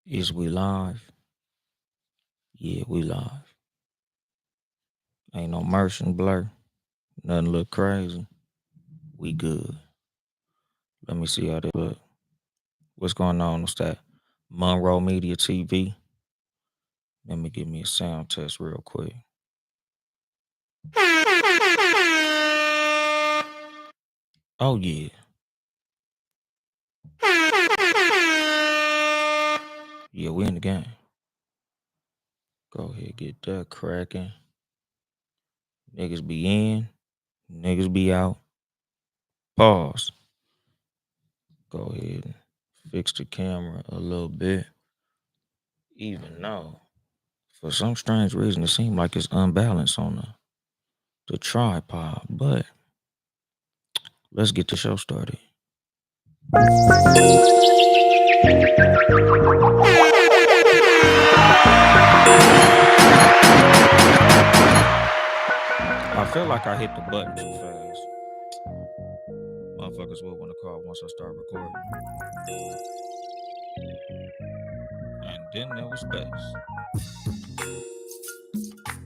Is we live? Yeah, we live. Ain't no motion blur. Nothing look crazy. We good. Let me see how they look. What's going on? What's that? Monroe Media TV. Let me give me a sound test real quick. Oh yeah. Yeah, we in the game. Go ahead, get that cracking. Niggas be in. Niggas be out. Pause. Go ahead and fix the camera a little bit. Even though, for some strange reason, it seems like it's unbalanced on the tripod. But let's get the show started. I feel like I hit the button too fast. Motherfuckers will want to call once I start recording. And then there was bass.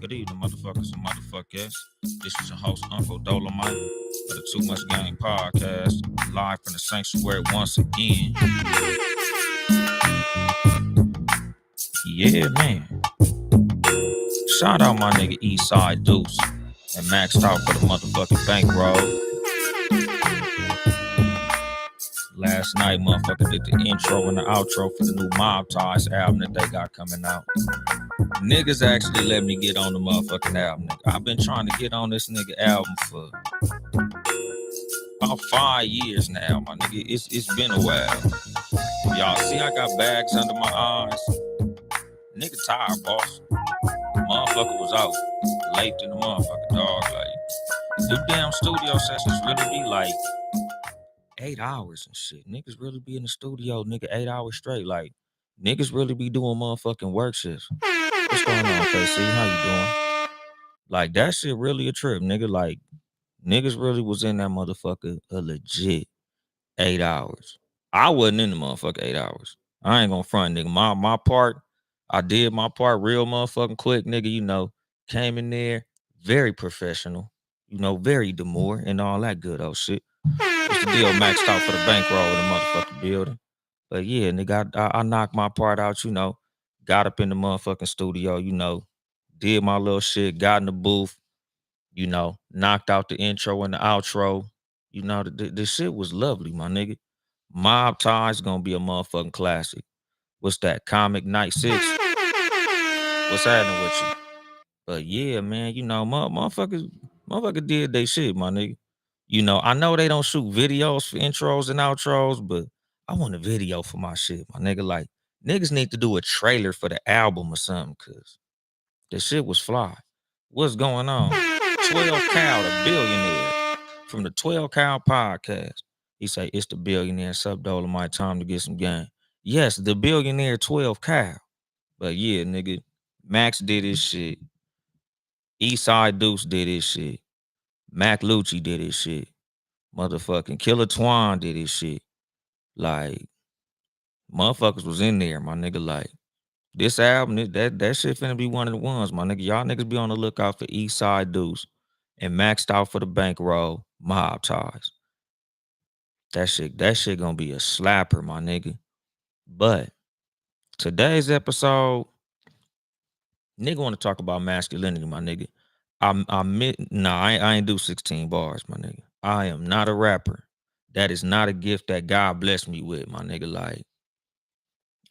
Good evening, motherfuckers and motherfuckers. This is your host, Uncle Dolemite, of the Too Much Game podcast, live from the sanctuary once again. Yeah, man. Shout out my nigga Eastside Deuce and maxed out for the motherfucking bankroll. Last night, motherfucker did the intro and the outro for the new Mob Ties album that they got coming out. Niggas actually let me get on the motherfucking album. Nigga. I've been trying to get on this nigga album for about 5 years now, my nigga. It's been a while. Y'all see I got bags under my eyes. Nigga tired, boss. Motherfucker was out late in the motherfucker, dog. Like, them damn studio sessions really be like 8 hours and shit. Niggas really be in the studio, nigga, 8 hours straight. Like, niggas really be doing motherfucking work shifts. What's going on, KC? How you doing? Like, that shit really a trip, nigga. Like, niggas really was in that motherfucker a legit 8 hours. I wasn't in the motherfucker 8 hours. I ain't gonna front, nigga. My part, I did my part real motherfucking quick, nigga. You know, came in there very professional, you know, very demure and all that good old shit. What's the deal? Maxed out for the bankroll in the motherfucking building. But yeah, nigga, I knocked my part out, you know, got up in the motherfucking studio, you know, did my little shit, got in the booth, you know, knocked out the intro and the outro. You know, the shit was lovely, my nigga. Mob Ties gonna be a motherfucking classic. What's that? Comic Night 6? What's happening with you? But yeah, man, you know, motherfucker did they shit, my nigga. You know, I know they don't shoot videos for intros and outros, but I want a video for my shit, my nigga. Like, niggas need to do a trailer for the album or something, cause the shit was fly. What's going on? 12 Cal, the billionaire from the 12 Cal podcast. He say, it's the billionaire sub Dolemite, time to get some game. Yes, the billionaire 12 Cal. But yeah, nigga, Max did his shit. Eastside Deuce did his shit. Mac Lucci did his shit. Motherfucking Killer Twan did his shit. Like, motherfuckers was in there, my nigga. Like, this album, that shit finna be one of the ones, my nigga. Y'all niggas be on the lookout for Eastside Deuce and maxed out for the bankroll, Mob Ties. That shit gonna be a slapper, my nigga. But today's episode, nigga want to talk about masculinity, my nigga. I ain't do 16 bars, my nigga. I am not a rapper. That is not a gift that God blessed me with, my nigga. Like,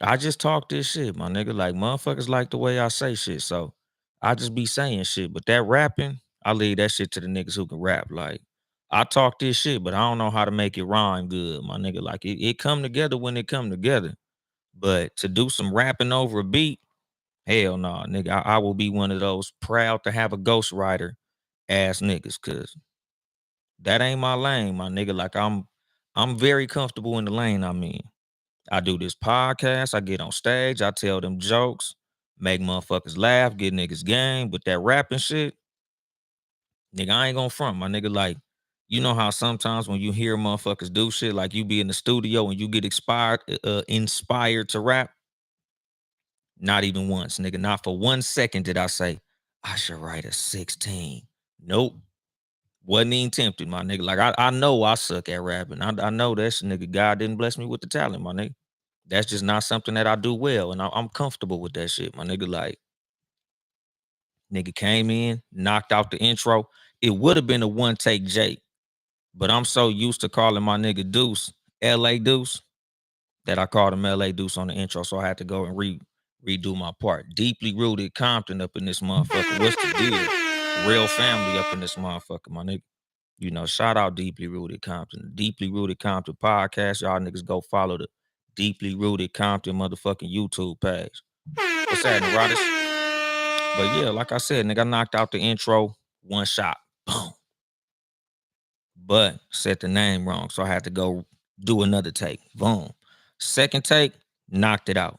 I just talk this shit, my nigga. Like, motherfuckers like the way I say shit. So I just be saying shit. But that rapping, I leave that shit to the niggas who can rap. Like, I talk this shit, but I don't know how to make it rhyme good, my nigga. Like, it come together when it come together. But to do some rapping over a beat, hell no, nigga. I will be one of those proud to have a ghostwriter ass niggas, cause that ain't my lane, my nigga. Like, I'm very comfortable in the lane I'm in. I do this podcast, I get on stage, I tell them jokes, make motherfuckers laugh, get niggas game. But that rapping shit, nigga, I ain't gonna front, my nigga. Like, you know how sometimes when you hear motherfuckers do shit, like you be in the studio and you get inspired to rap. Not even once, nigga. Not for 1 second did I say, I should write a 16. Nope. Wasn't even tempted, my nigga. Like I know I suck at rapping. I know that's nigga. God didn't bless me with the talent, my nigga. That's just not something that I do well, and I'm comfortable with that shit, my nigga. Like nigga came in, knocked out the intro. It would have been a one take Jake, but I'm so used to calling my nigga Deuce L.A. Deuce that I called him L.A. Deuce on the intro, so I had to go and redo my part. Deeply rooted Compton up in this motherfucker. What's the deal? Real family up in this motherfucker, my nigga. You know, shout out Deeply Rooted Compton. Deeply Rooted Compton podcast. Y'all niggas go follow the Deeply Rooted Compton motherfucking YouTube page. What's happening, Roddish? But yeah, like I said, nigga, I knocked out the intro, one shot. Boom. But said the name wrong. So I had to go do another take. Boom. Second take, knocked it out.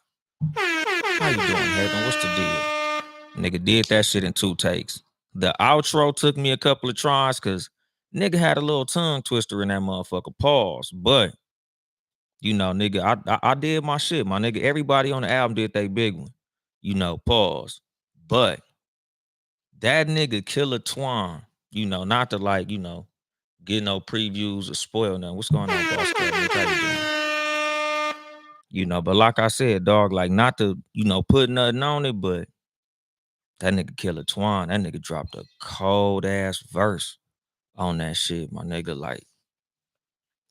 How you doing, Heaven? What's the deal? Nigga did that shit in 2 takes. The outro took me a couple of tries because nigga had a little tongue twister in that motherfucker. Pause. But you know, nigga, I did my shit, my nigga. Everybody on the album did they big one. You know, pause. But that nigga Killer Twan, you know, not to like, you know, get no previews or spoil nothing. What's going on, boss? Nigga, how you doing? You know, but like I said, dog, like not to, you know, put nothing on it, but that nigga Killer Twan, that nigga dropped a cold ass verse on that shit, my nigga. Like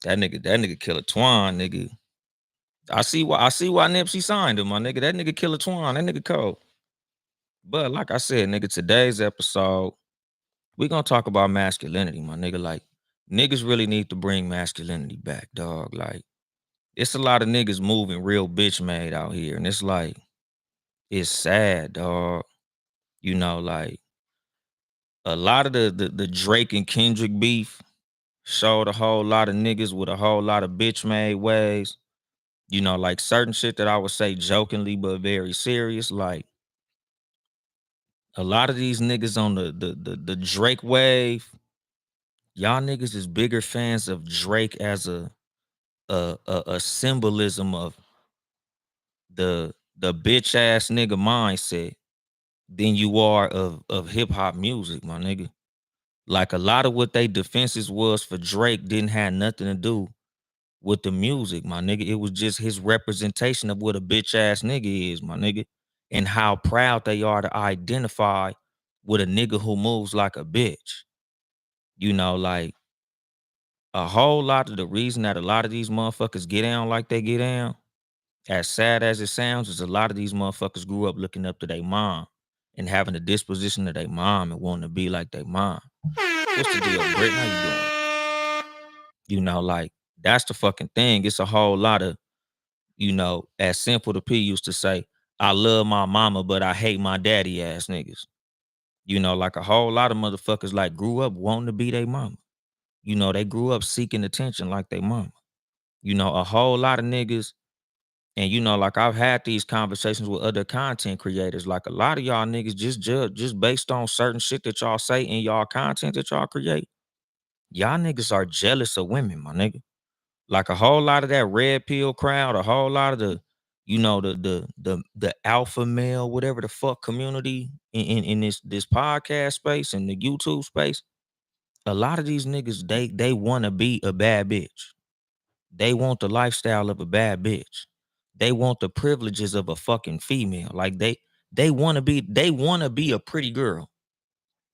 that nigga Killer Twan, nigga. I see why Nipsey signed him, my nigga. That nigga Killer Twan, that nigga cold. But like I said, nigga, today's episode, we gonna talk about masculinity, my nigga. Like niggas really need to bring masculinity back, dog. Like it's a lot of niggas moving real bitch made out here, and it's like it's sad, dog. You know, like a lot of the Drake and Kendrick beef showed a whole lot of niggas with a whole lot of bitch made ways. You know, like certain shit that I would say jokingly but very serious. Like a lot of these niggas on the Drake wave, y'all niggas is bigger fans of Drake as a symbolism of the bitch ass nigga mindset than you are of hip hop music, my nigga. Like a lot of what they defenses was for Drake didn't have nothing to do with the music, my nigga. It was just his representation of what a bitch ass nigga is, my nigga, and how proud they are to identify with a nigga who moves like a bitch. You know, like a whole lot of the reason that a lot of these motherfuckers get down like they get down, as sad as it sounds, is a lot of these motherfuckers grew up looking up to their mom and having a disposition of their mom and wanting to be like their mom. What's the deal, Britt? How you doing? You know, like that's the fucking thing. It's a whole lot of, you know, as Simple the P used to say, I love my mama, but I hate my daddy ass niggas. You know, like a whole lot of motherfuckers like grew up wanting to be their mama. You know, they grew up seeking attention like their mama. You know, a whole lot of niggas, and you know, like I've had these conversations with other content creators. Like a lot of y'all niggas just judge just based on certain shit that y'all say in y'all content that y'all create. Y'all niggas are jealous of women, my nigga. Like a whole lot of that red pill crowd, a whole lot of the, you know, the alpha male, whatever the fuck community in this podcast space and the YouTube space. A lot of these niggas, they want to be a bad bitch. They want the lifestyle of a bad bitch. They want the privileges of a fucking female. Like they want to be a pretty girl.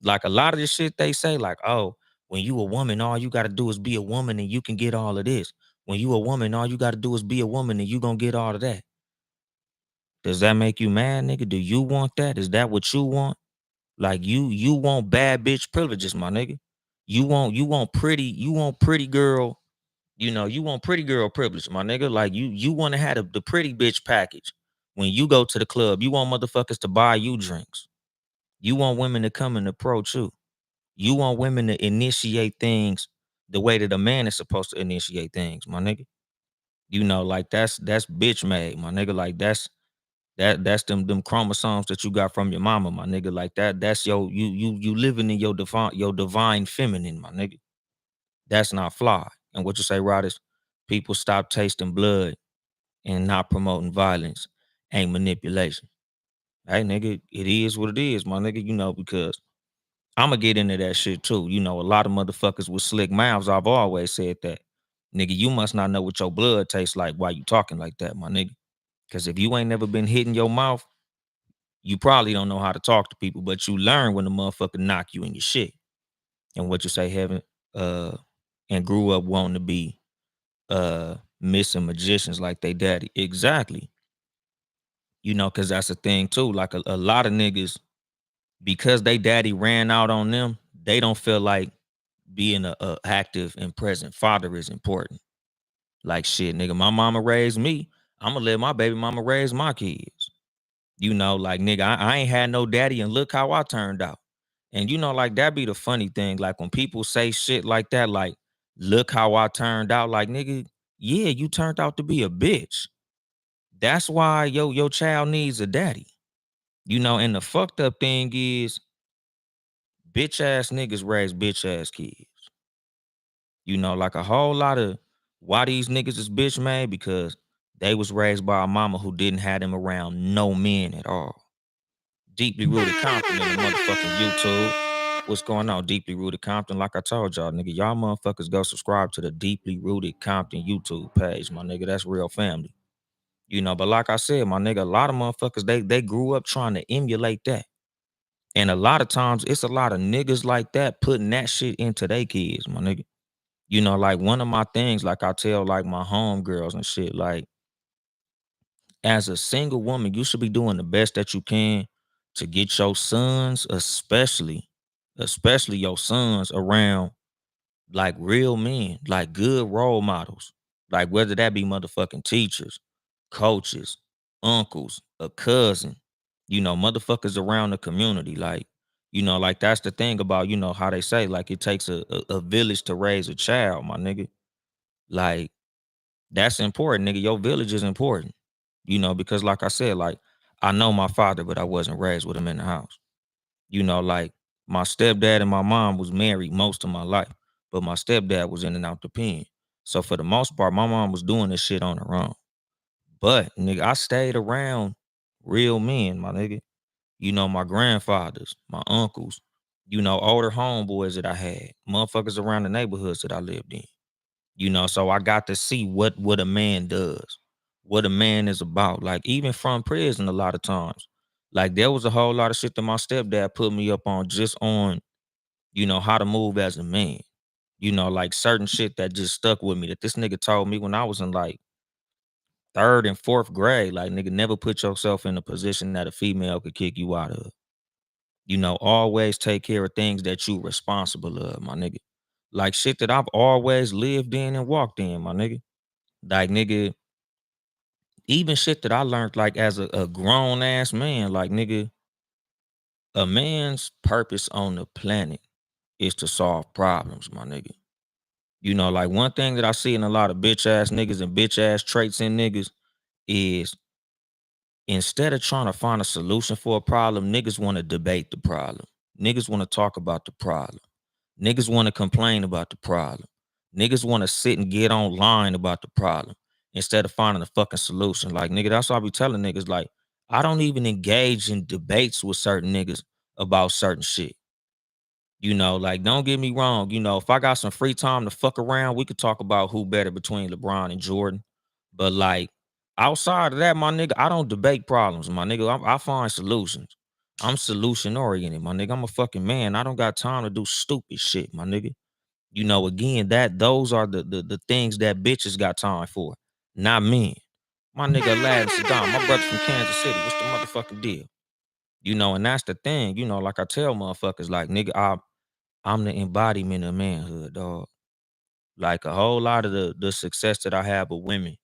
Like a lot of the shit they say, like, oh, when you a woman, all you gotta do is be a woman and you can get all of this. When you a woman, all you gotta do is be a woman and you gonna get all of that. Does that make you mad, nigga? Do you want that? Is that what you want? Like you want bad bitch privileges, my nigga. You want pretty girl, you know, you want pretty girl privilege, my nigga. Like you want to have the pretty bitch package. When you go to the club, you want motherfuckers to buy you drinks. You want women to come and approach you. You want women to initiate things the way that a man is supposed to initiate things, my nigga. You know, like that's bitch made, my nigga. Like that's them chromosomes that you got from your mama, my nigga. Like that's you living in your divine feminine, my nigga. That's not flawed. And what you say, Rod, is people stop tasting blood and not promoting violence ain't manipulation. Hey, nigga, it is what it is, my nigga, because I'ma get into that shit too. A lot of motherfuckers with slick mouths, I've always said that. Nigga, you must not know what your blood tastes like while you talking like that, my nigga. Cause if you ain't never been hitting your mouth, you probably don't know how to talk to people, but you learn when the motherfucker knock you in your shit. And what you say, heaven, uh, and grew up wanting to be missing magicians like they daddy. Exactly. Cause that's the thing too. Like a lot of niggas, because they daddy ran out on them, they don't feel like being a active and present father is important. Like shit, nigga, my mama raised me. I'ma let my baby mama raise my kids. Like nigga, I ain't had no daddy and look how I turned out. And like that be the funny thing. Like when people say shit like that, like, look how I turned out, like nigga, yeah, you turned out to be a bitch. That's why your child needs a daddy. And the fucked up thing is bitch ass niggas raise bitch ass kids. Like a whole lot of why these niggas is bitch made because they was raised by a mama who didn't have them around no men at all. Deeply Rooted Compton in the motherfucking YouTube. What's going on, Deeply Rooted Compton? Like I told y'all, nigga, y'all motherfuckers go subscribe to the Deeply Rooted Compton YouTube page, my nigga. That's real family. But like I said, my nigga, a lot of motherfuckers, they grew up trying to emulate that. And a lot of times it's a lot of niggas like that putting that shit into their kids, my nigga. Like one of my things, like I tell like my homegirls and shit, like as a single woman, you should be doing the best that you can to get your sons, especially your sons around like real men, like good role models. Like whether that be motherfucking teachers, coaches, uncles, a cousin, motherfuckers around the community. Like that's the thing about, how they say, like it takes a village to raise a child, my nigga. Like that's important, nigga. Your village is important, because like I said, like I know my father, but I wasn't raised with him in the house. Like my stepdad and my mom was married most of my life, but my stepdad was in and out the pen. So for the most part, my mom was doing this shit on her own. But nigga, I stayed around real men, my nigga. My grandfathers, my uncles, older homeboys that I had, motherfuckers around the neighborhoods that I lived in. So I got to see what a man does, what a man is about. Like even from prison, a lot of times, like there was a whole lot of shit that my stepdad put me up on just on, how to move as a man. Like certain shit that just stuck with me that this nigga told me when I was in like third and fourth grade. Like nigga, never put yourself in a position that a female could kick you out of. Always take care of things that you responsible of, my nigga. Like shit that I've always lived in and walked in, my nigga. Like nigga, even shit that I learned like as a grown ass man, like nigga, a man's purpose on the planet is to solve problems, my nigga. Like one thing that I see in a lot of bitch ass niggas and bitch ass traits in niggas is instead of trying to find a solution for a problem, niggas want to debate the problem. Niggas want to talk about the problem. Niggas want to complain about the problem. Niggas want to sit and get online about the problem instead of finding a fucking solution. Like, nigga, that's why I be telling niggas, like, I don't even engage in debates with certain niggas about certain shit. Like, don't get me wrong. If I got some free time to fuck around, we could talk about who better between LeBron and Jordan. But, like, outside of that, my nigga, I don't debate problems, my nigga. I find solutions. I'm solution oriented, my nigga. I'm a fucking man. I don't got time to do stupid shit, my nigga. Again, those are the things that bitches got time for, not men. My nigga Aladdin Saddam, my brother from Kansas City. What's the motherfucking deal? And that's the thing, like I tell motherfuckers, like, nigga, I'm the embodiment of manhood, dog. Like a whole lot of the success that I have with women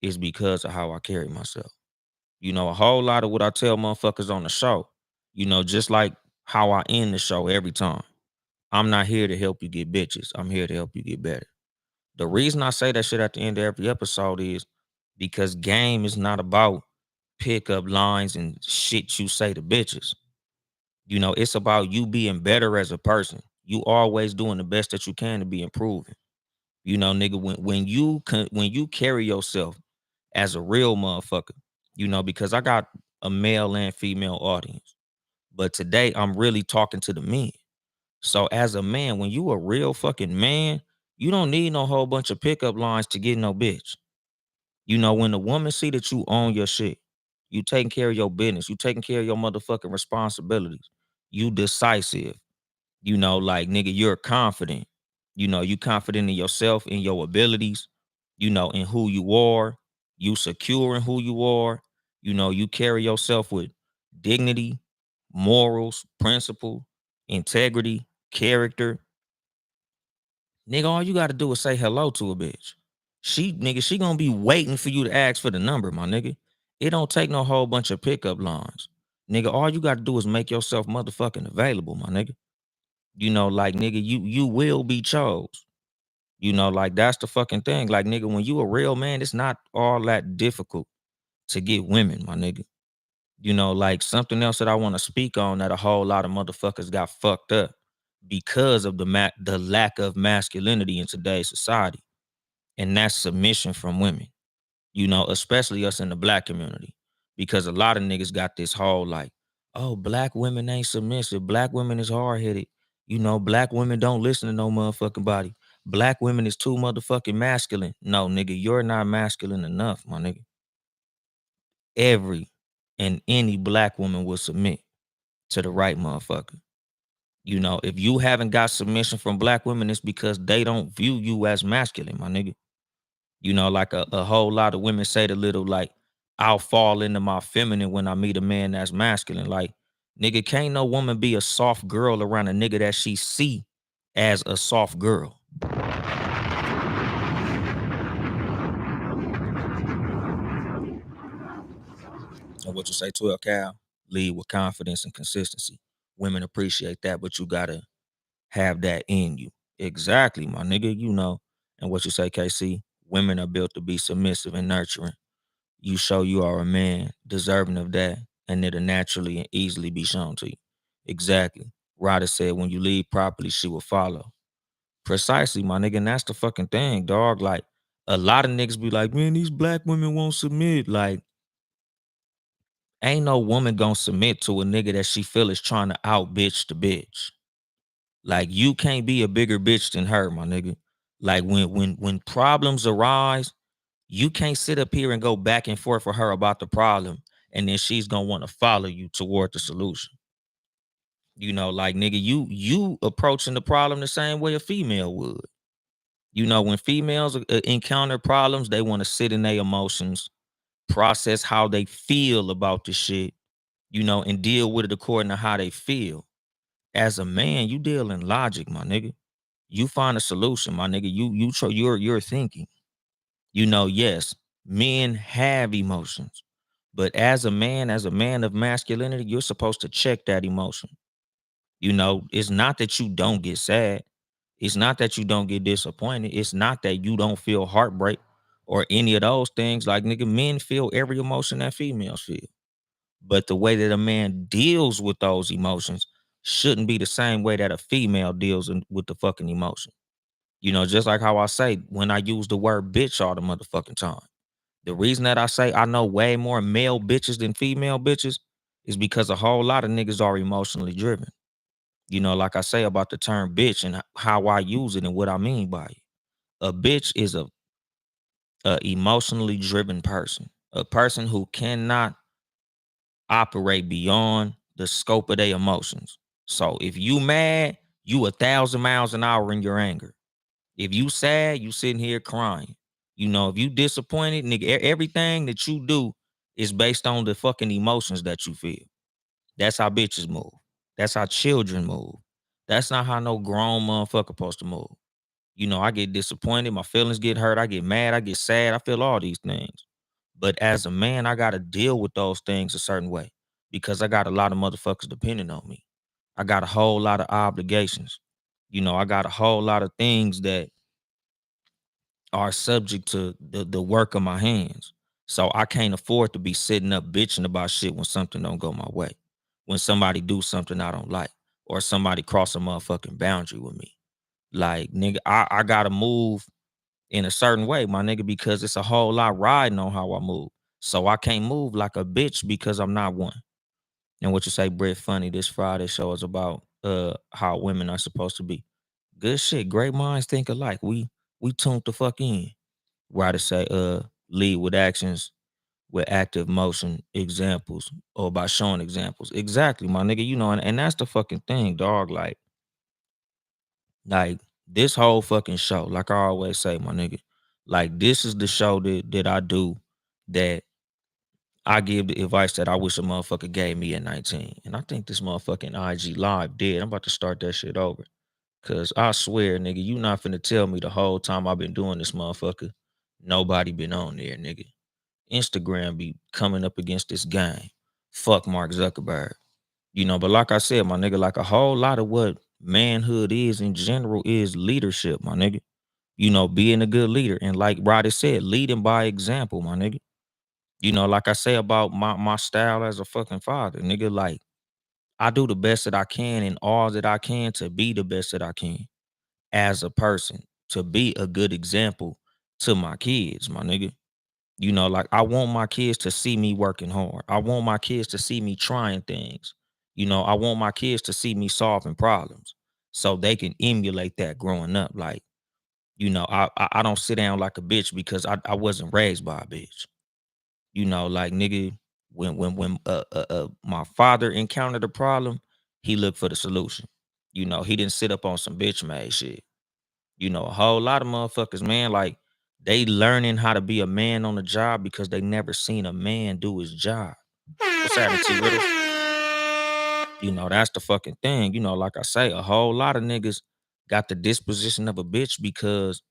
is because of how I carry myself. A whole lot of what I tell motherfuckers on the show, just like how I end the show every time. I'm not here to help you get bitches. I'm here to help you get better. The reason I say that shit at the end of every episode is because game is not about pickup lines and shit you say to bitches. It's about you being better as a person. You always doing the best that you can to be improving. Nigga, when you carry yourself as a real motherfucker, because I got a male and female audience. But today I'm really talking to the men. So as a man, when you a real fucking man, you don't need no whole bunch of pickup lines to get no bitch. When the woman see that you own your shit, you taking care of your business, you taking care of your motherfucking responsibilities, you decisive, like nigga, you're confident. You confident in yourself, in your abilities, in who you are, you secure in who you are, you carry yourself with dignity, morals, principle, integrity, character. Nigga, all you gotta do is say hello to a bitch. She gonna be waiting for you to ask for the number, my nigga. It don't take no whole bunch of pickup lines. Nigga, all you gotta do is make yourself motherfucking available, my nigga. Like nigga, you will be chose. Like that's the fucking thing. Like nigga, when you a real man, it's not all that difficult to get women, my nigga. Like something else that I want to speak on that a whole lot of motherfuckers got fucked up because of the lack of masculinity in today's society, and that's submission from women. Especially us in the black community, because a lot of niggas got this whole like, oh, black women ain't submissive. Black women is hard headed. Black women don't listen to no motherfucking body. Black women is too motherfucking masculine. No, nigga, you're not masculine enough, my nigga. Every and any black woman will submit to the right motherfucker. If you haven't got submission from black women, it's because they don't view you as masculine, my nigga. Like a whole lot of women say the little like, I'll fall into my feminine when I meet a man that's masculine. Like, nigga, can't no woman be a soft girl around a nigga that she see as a soft girl. And what you say, 12 Cal? Lead with confidence and consistency. Women appreciate that, but you gotta have that in you. Exactly, my nigga, And what you say, KC? Women are built to be submissive and nurturing. You show you are a man deserving of that, and it'll naturally and easily be shown to you. Exactly. Ryder said, when you lead properly, she will follow. Precisely, my nigga. And that's the fucking thing, dog. Like, a lot of niggas be like, man, these black women won't submit. Like, ain't no woman gonna submit to a nigga that she feel is trying to out bitch the bitch. Like, you can't be a bigger bitch than her, my nigga. Like, when problems arise, you can't sit up here and go back and forth with her about the problem, and then she's gonna want to follow you toward the solution. Like nigga, you approaching the problem the same way a female would. When females encounter problems, they want to sit in their emotions, process how they feel about the shit, and deal with it according to how they feel. As a man, you deal in logic, my nigga. You find a solution, my nigga. You're thinking. Yes, men have emotions, but as a man of masculinity, you're supposed to check that emotion. It's not that you don't get sad. It's not that you don't get disappointed. It's not that you don't feel heartbreak or any of those things. Like, nigga, men feel every emotion that females feel. But the way that a man deals with those emotions shouldn't be the same way that a female deals with the fucking emotion. Just like how I say when I use the word bitch all the motherfucking time. The reason that I say I know way more male bitches than female bitches is because a whole lot of niggas are emotionally driven. Like I say about the term bitch and how I use it and what I mean by it. A bitch is a emotionally driven person, a person who cannot operate beyond the scope of their emotions. So if you mad, you 1,000 miles an hour in your anger. If you sad, you sitting here crying. If you disappointed, nigga, everything that you do is based on the fucking emotions that you feel. That's how bitches move. That's how children move. That's not how no grown motherfucker supposed to move. I get disappointed, my feelings get hurt, I get mad, I get sad, I feel all these things. But as a man, I gotta deal with those things a certain way because I got a lot of motherfuckers depending on me. I got a whole lot of obligations. I got a whole lot of things that are subject to the work of my hands. So I can't afford to be sitting up bitching about shit when something don't go my way. When somebody do something I don't like, or somebody cross a motherfucking boundary with me. Like, nigga, I gotta move in a certain way, my nigga, because it's a whole lot riding on how I move. So I can't move like a bitch because I'm not one. And what you say, Brett Funny, this Friday show is about how women are supposed to be. Good shit. Great minds think alike. We tuned the fuck in. Why to say lead with actions, with active motion examples, or by showing examples. Exactly, my nigga. You know, and that's the fucking thing, dog. Like this whole fucking show, like I always say, my nigga, like this is the show that I do that I give the advice that I wish a motherfucker gave me at 19. And I think this motherfucking IG live dead. I'm about to start that shit over. Cause I swear, nigga, you not finna tell me the whole time I've been doing this motherfucker, nobody been on there, nigga. Instagram be coming up against this game. Fuck Mark Zuckerberg. You know, but like I said, my nigga, like a whole lot of what manhood is in general is leadership, my nigga. You know, being a good leader. And like Roddy said, leading by example, my nigga. You know, like I say about my style as a fucking father, nigga, like I do the best that I can and all that I can to be the best that I can as a person, to be a good example to my kids, my nigga. You know, like I want my kids to see me working hard. I want my kids to see me trying things. You know, I want my kids to see me solving problems so they can emulate that growing up. Like, you know, I don't sit down like a bitch because I wasn't raised by a bitch. You know, like nigga, when my father encountered a problem, he looked for the solution. You know, he didn't sit up on some bitch made shit. You know, a whole lot of motherfuckers, man, like they learning how to be a man on the job because they never seen a man do his job. What's happening, T Riddle? You know, that's the fucking thing. You know, like I say, a whole lot of niggas got the disposition of a bitch because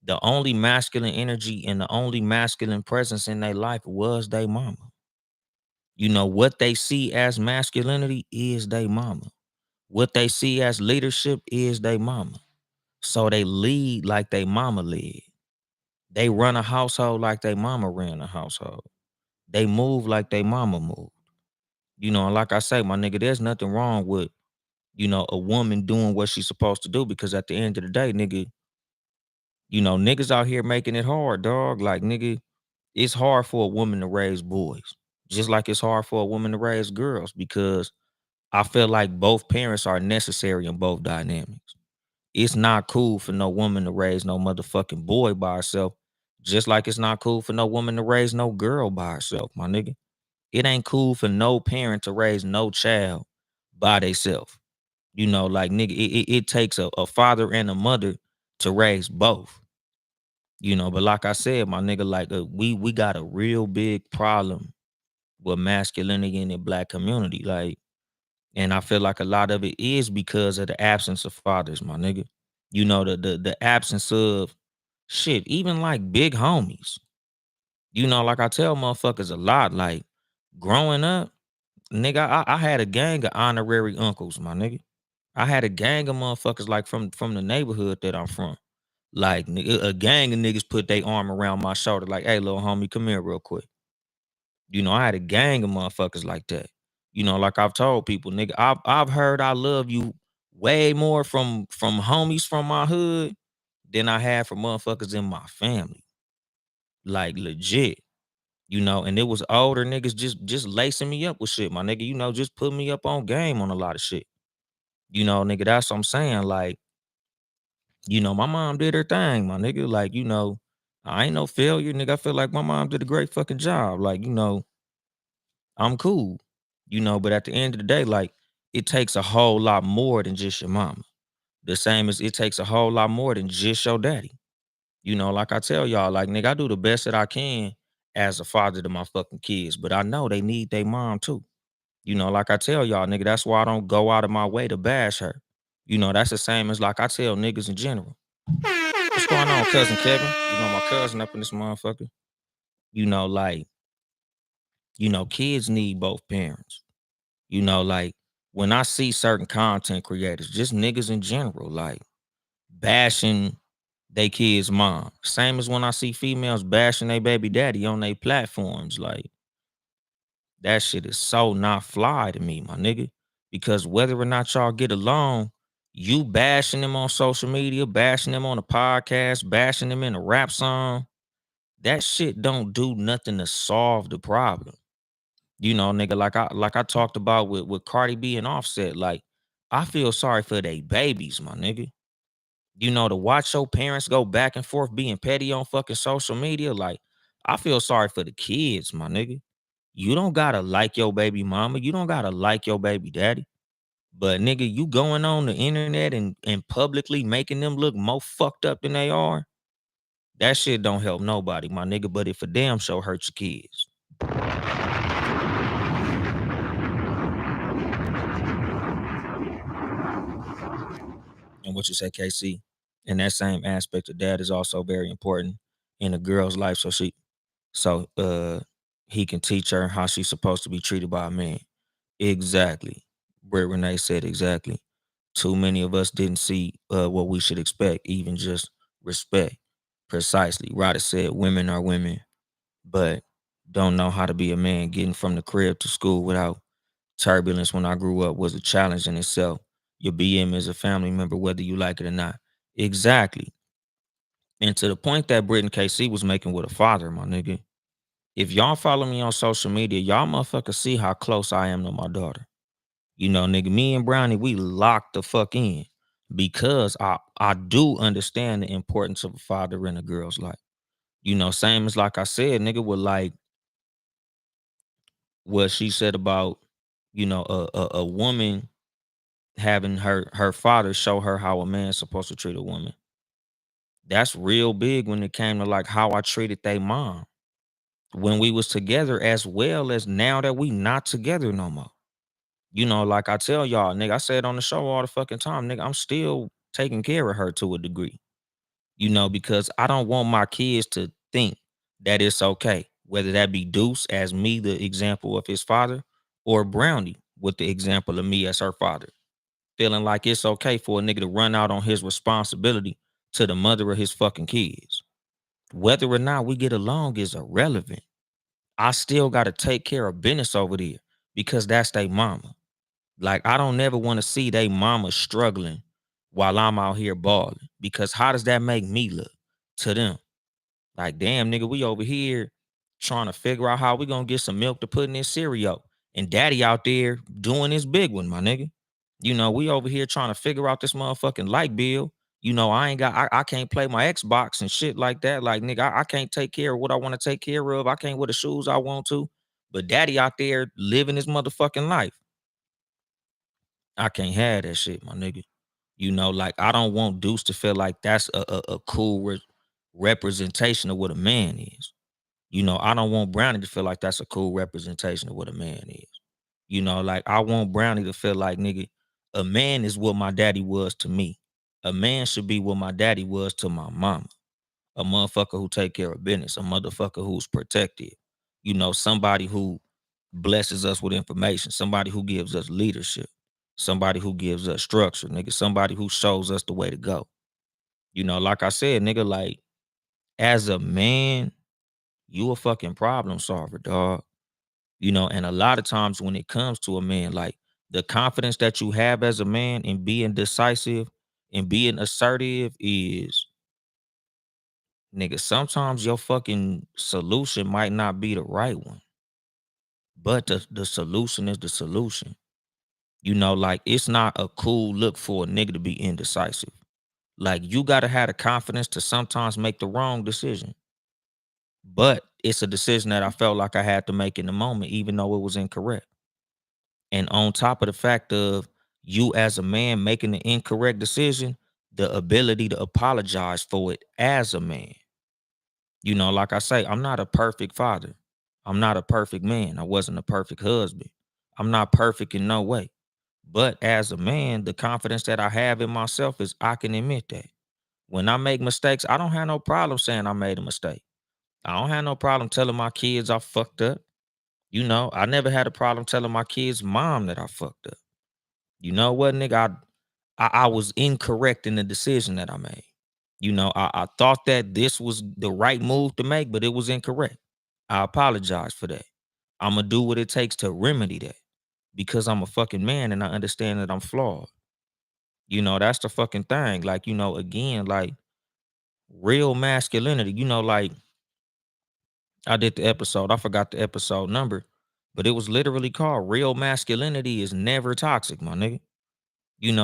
the only masculine energy and the only masculine presence in their life was their mama. You know, what they see as masculinity is their mama. What they see as leadership is their mama. So they lead like they mama led. They run a household like they mama ran a household. They move like they mama moved. You know, and like I say, my nigga, there's nothing wrong with, you know, a woman doing what she's supposed to do because at the end of the day, nigga, you know, niggas out here making it hard, dog. Like, nigga, it's hard for a woman to raise boys. Just like it's hard for a woman to raise girls because I feel like both parents are necessary in both dynamics. It's not cool for no woman to raise no motherfucking boy by herself. Just like it's not cool for no woman to raise no girl by herself, my nigga. It ain't cool for no parent to raise no child by themselves. You know, like nigga, it takes a father and a mother to raise both. You know, but like I said, my nigga, like we got a real big problem with masculinity in the black community. Like, and I feel like a lot of it is because of the absence of fathers, my nigga. You know, the absence of shit, even like big homies. You know, like I tell motherfuckers a lot, like growing up, nigga, I had a gang of honorary uncles, my nigga. I had a gang of motherfuckers like from the neighborhood that I'm from. Like a gang of niggas put their arm around my shoulder, like, hey, little homie, come here real quick. You know, I had a gang of motherfuckers like that. You know, like I've told people, nigga, I've heard I love you way more from homies from my hood than I had from motherfuckers in my family. Like legit. You know, and it was older niggas just lacing me up with shit, my nigga. You know, just put me up on game on a lot of shit. You know, nigga, that's what I'm saying. Like, you know, my mom did her thing, my nigga. Like, you know, I ain't no failure, nigga. I feel like my mom did a great fucking job. Like, you know, I'm cool. You know, but at the end of the day, like, it takes a whole lot more than just your mama. The same as it takes a whole lot more than just your daddy. You know, like I tell y'all, like, nigga, I do the best that I can as a father to my fucking kids, but I know they need their mom too. You know, like I tell y'all, nigga, that's why I don't go out of my way to bash her. You know, that's the same as like I tell niggas in general. What's going on, cousin Kevin? You know, my cousin up in this motherfucker. You know, like, you know, kids need both parents. You know, like when I see certain content creators, just niggas in general, like bashing they kids' mom. Same as when I see females bashing their baby daddy on their platforms. Like, that shit is so not fly to me, my nigga. Because whether or not y'all get along, you bashing them on social media, bashing them on a podcast, bashing them in a rap song, That shit don't do nothing to solve the problem. You know, nigga, like I talked about with Cardi B and Offset, like I feel sorry for they babies, my nigga. You know, to watch your parents go back and forth being petty on fucking social media, like I feel sorry for the kids, my nigga. You don't gotta like your baby mama, you don't gotta like your baby daddy. But nigga, you going on the internet and publicly making them look more fucked up than they are, that shit don't help nobody, my nigga. But it for damn sure hurts your kids. And what you say, KC, in that same aspect of dad is also very important in a girl's life. So he can teach her how she's supposed to be treated by a man. Exactly. Brett Renee said exactly. Too many of us didn't see what we should expect, even just respect. Precisely. Ryder said women are women, but don't know how to be a man. Getting from the crib to school without turbulence when I grew up was a challenge in itself. Your BM is a family member, whether you like it or not. Exactly. And to the point that Britt and KC was making with a father, my nigga. If y'all follow me on social media, y'all motherfuckers see how close I am to my daughter. You know, nigga, me and Brownie, we locked the fuck in because I do understand the importance of a father in a girl's life. You know, same as like I said, nigga, with like what she said about, you know, a woman having her father show her how a man's supposed to treat a woman. That's real big when it came to like how I treated they mom when we was together, as well as now that we not together no more. You know, like I tell y'all, nigga, I say it on the show all the fucking time, nigga, I'm still taking care of her to a degree. You know, because I don't want my kids to think that it's okay, whether that be Deuce as me, the example of his father, or Brownie with the example of me as her father. Feeling like it's okay for a nigga to run out on his responsibility to the mother of his fucking kids. Whether or not we get along is irrelevant. I still got to take care of business over there because that's they mama. Like I don't never want to see they mama struggling while I'm out here balling because how does that make me look to them? Like, damn, nigga, we over here trying to figure out how we gonna get some milk to put in this cereal. And daddy out there doing this big one, my nigga. You know, we over here trying to figure out this motherfucking light bill. You know, I can't play my Xbox and shit like that. Like, nigga, I can't take care of what I want to take care of. I can't wear the shoes I want to. But daddy out there living his motherfucking life. I can't have that shit, my nigga. You know, like I don't want Deuce to feel like that's a cool representation of what a man is. You know, I don't want Brownie to feel like that's a cool representation of what a man is. You know, like I want Brownie to feel like, nigga, a man is what my daddy was to me. A man should be what my daddy was to my mama. A motherfucker who take care of business, a motherfucker who's protected. You know, somebody who blesses us with information, somebody who gives us leadership, somebody who gives us structure, nigga, somebody who shows us the way to go. You know, like I said, nigga, like as a man, you a fucking problem solver, dog. You know, and a lot of times when it comes to a man, like the confidence that you have as a man in being decisive and being assertive is, nigga, sometimes your fucking solution might not be the right one, but the solution is the solution. You know, like it's not a cool look for a nigga to be indecisive. Like you gotta have the confidence to sometimes make the wrong decision. But it's a decision that I felt like I had to make in the moment, even though it was incorrect. And on top of the fact of you as a man making the incorrect decision, the ability to apologize for it as a man. You know, like I say, I'm not a perfect father. I'm not a perfect man. I wasn't a perfect husband. I'm not perfect in no way. But as a man, the confidence that I have in myself is I can admit that. When I make mistakes, I don't have no problem saying I made a mistake. I don't have no problem telling my kids I fucked up. You know, I never had a problem telling my kids' mom that I fucked up. You know what, nigga? I was incorrect in the decision that I made. You know, I thought that this was the right move to make, but it was incorrect. I apologize for that. I'm gonna do what it takes to remedy that because I'm a fucking man and I understand that I'm flawed. You know, that's the fucking thing. Like, you know, again, like real masculinity, you know, like I did the episode. I forgot the episode number, but it was literally called "Real Masculinity is Never Toxic," my nigga.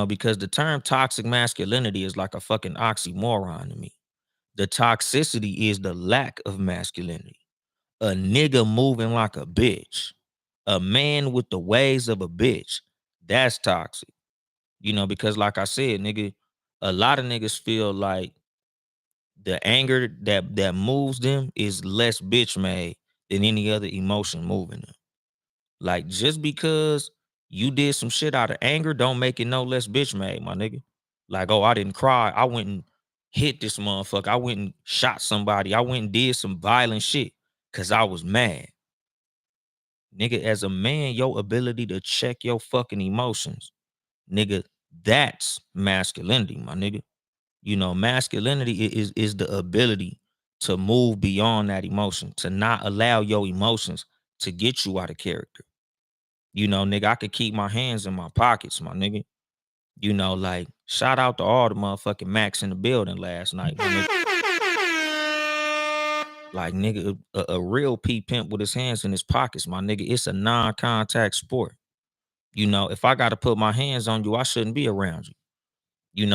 Because the term toxic masculinity is like a fucking oxymoron to me. The toxicity is the lack of masculinity. A nigga moving like a bitch. A man with the ways of a bitch. That's toxic. Because like I said, nigga, a lot of niggas feel like the anger that moves them is less bitch made than any other emotion moving them. Like just because you did some shit out of anger don't make it no less bitch made, my nigga. Like, oh, I didn't cry. I went and hit this motherfucker. I went and shot somebody. I went and did some violent shit because I was mad. Nigga, as a man, your ability to check your fucking emotions, nigga, that's masculinity, my nigga. Masculinity is the ability to move beyond that emotion, to not allow your emotions to get you out of character. Nigga, I could keep my hands in my pockets, my nigga. Like, shout out to all the motherfucking Macs in the building last night, my nigga. Like, nigga, a real P pimp with his hands in his pockets, my nigga. It's a non-contact sport. If I got to put my hands on you, I shouldn't be around you.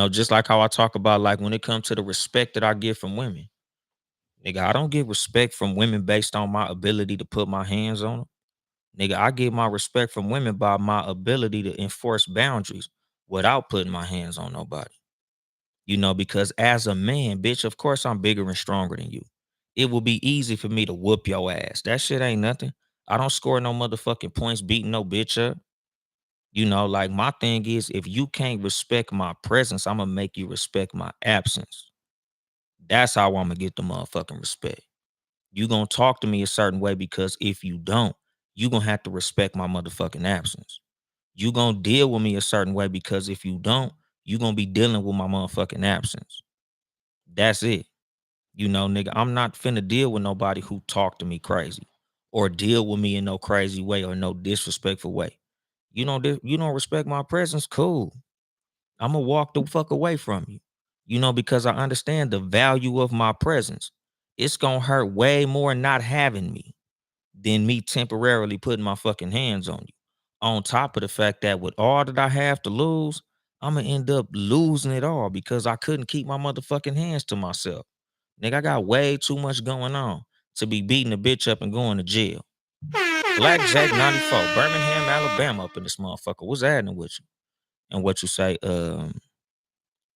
Just like how I talk about, like, when it comes to the respect that I get from women. Nigga, I don't get respect from women based on my ability to put my hands on them. Nigga, I get my respect from women by my ability to enforce boundaries without putting my hands on nobody. Because as a man, bitch, of course I'm bigger and stronger than you. It will be easy for me to whoop your ass. That shit ain't nothing. I don't score no motherfucking points beating no bitch up. Like my thing is, if you can't respect my presence, I'm gonna make you respect my absence. That's how I'm gonna get the motherfucking respect. You gonna talk to me a certain way because if you don't, you gonna have to respect my motherfucking absence. You gonna deal with me a certain way because if you don't, you gonna be dealing with my motherfucking absence. That's it. Nigga, I'm not finna deal with nobody who talk to me crazy or deal with me in no crazy way or no disrespectful way. You don't respect my presence, cool. I'm gonna walk the fuck away from you. Because I understand the value of my presence. It's gonna hurt way more not having me than me temporarily putting my fucking hands on you. On top of the fact that with all that I have to lose, I'm gonna end up losing it all because I couldn't keep my motherfucking hands to myself. Nigga, I got way too much going on to be beating a bitch up and going to jail. Black Jack 94, Birmingham, Alabama up in this motherfucker. What's happening with you? And what you say,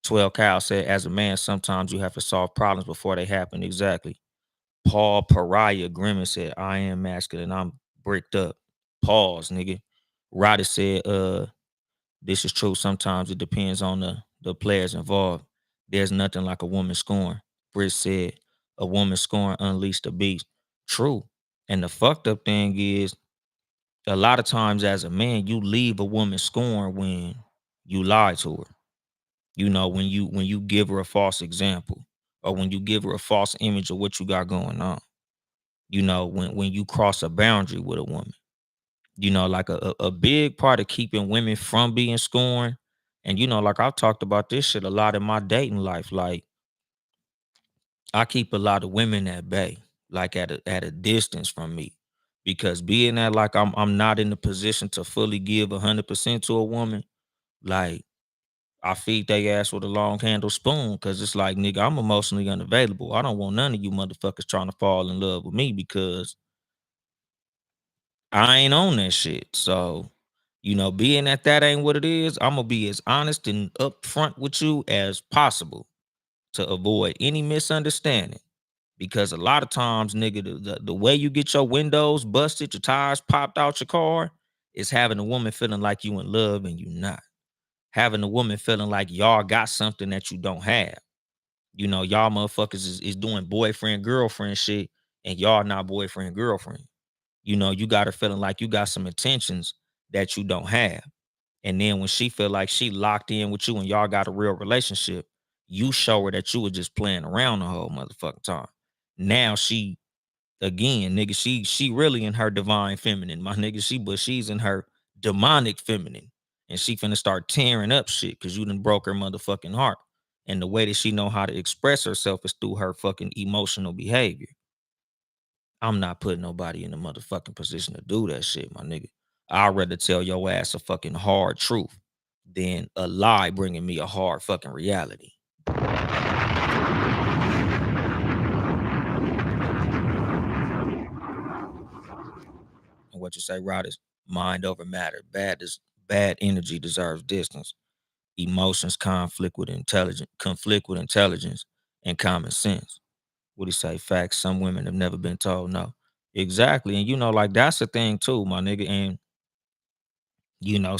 12 Cal said, as a man, sometimes you have to solve problems before they happen. Exactly. Paul Pariah Grimmett said, I am masculine. I'm bricked up. Pause, nigga. Roddy said, this is true. Sometimes it depends on the players involved. There's nothing like a woman scoring. Britt said, a woman scoring unleashed the beast. True. And the fucked up thing is, a lot of times as a man, you leave a woman scoring when you lie to her. When you give her a false example or when you give her a false image of what you got going on. When you cross a boundary with a woman. Like a big part of keeping women from being scorned. And like I've talked about this shit a lot in my dating life. Like I keep a lot of women at bay, like at a distance from me. Because being that like I'm not in the position to fully give 100% to a woman, like I feed they ass with a long handle spoon because it's like, nigga, I'm emotionally unavailable. I don't want none of you motherfuckers trying to fall in love with me because I ain't on that shit. So, being that ain't what it is, I'm gonna be as honest and upfront with you as possible to avoid any misunderstanding. Because a lot of times, nigga, the way you get your windows busted, your tires popped out your car, is having a woman feeling like you in love and you not. Having a woman feeling like y'all got something that you don't have. Y'all motherfuckers is doing boyfriend, girlfriend shit, and y'all not boyfriend, girlfriend. You got her feeling like you got some intentions that you don't have. And then when she feel like she locked in with you and y'all got a real relationship, you show her that you were just playing around the whole motherfucking time. Now she, again, nigga, she really in her divine feminine, my nigga. She's in her demonic feminine. And she finna start tearing up shit because you done broke her motherfucking heart. And the way that she know how to express herself is through her fucking emotional behavior. I'm not putting nobody in the motherfucking position to do that shit, my nigga. I'd rather tell your ass a fucking hard truth than a lie bringing me a hard fucking reality. And what you say, Rod, is mind over matter. Bad energy deserves distance. Emotions conflict with intelligence and common sense. What do you say? Facts. Some women have never been told no. Exactly. And like that's the thing too, my nigga. And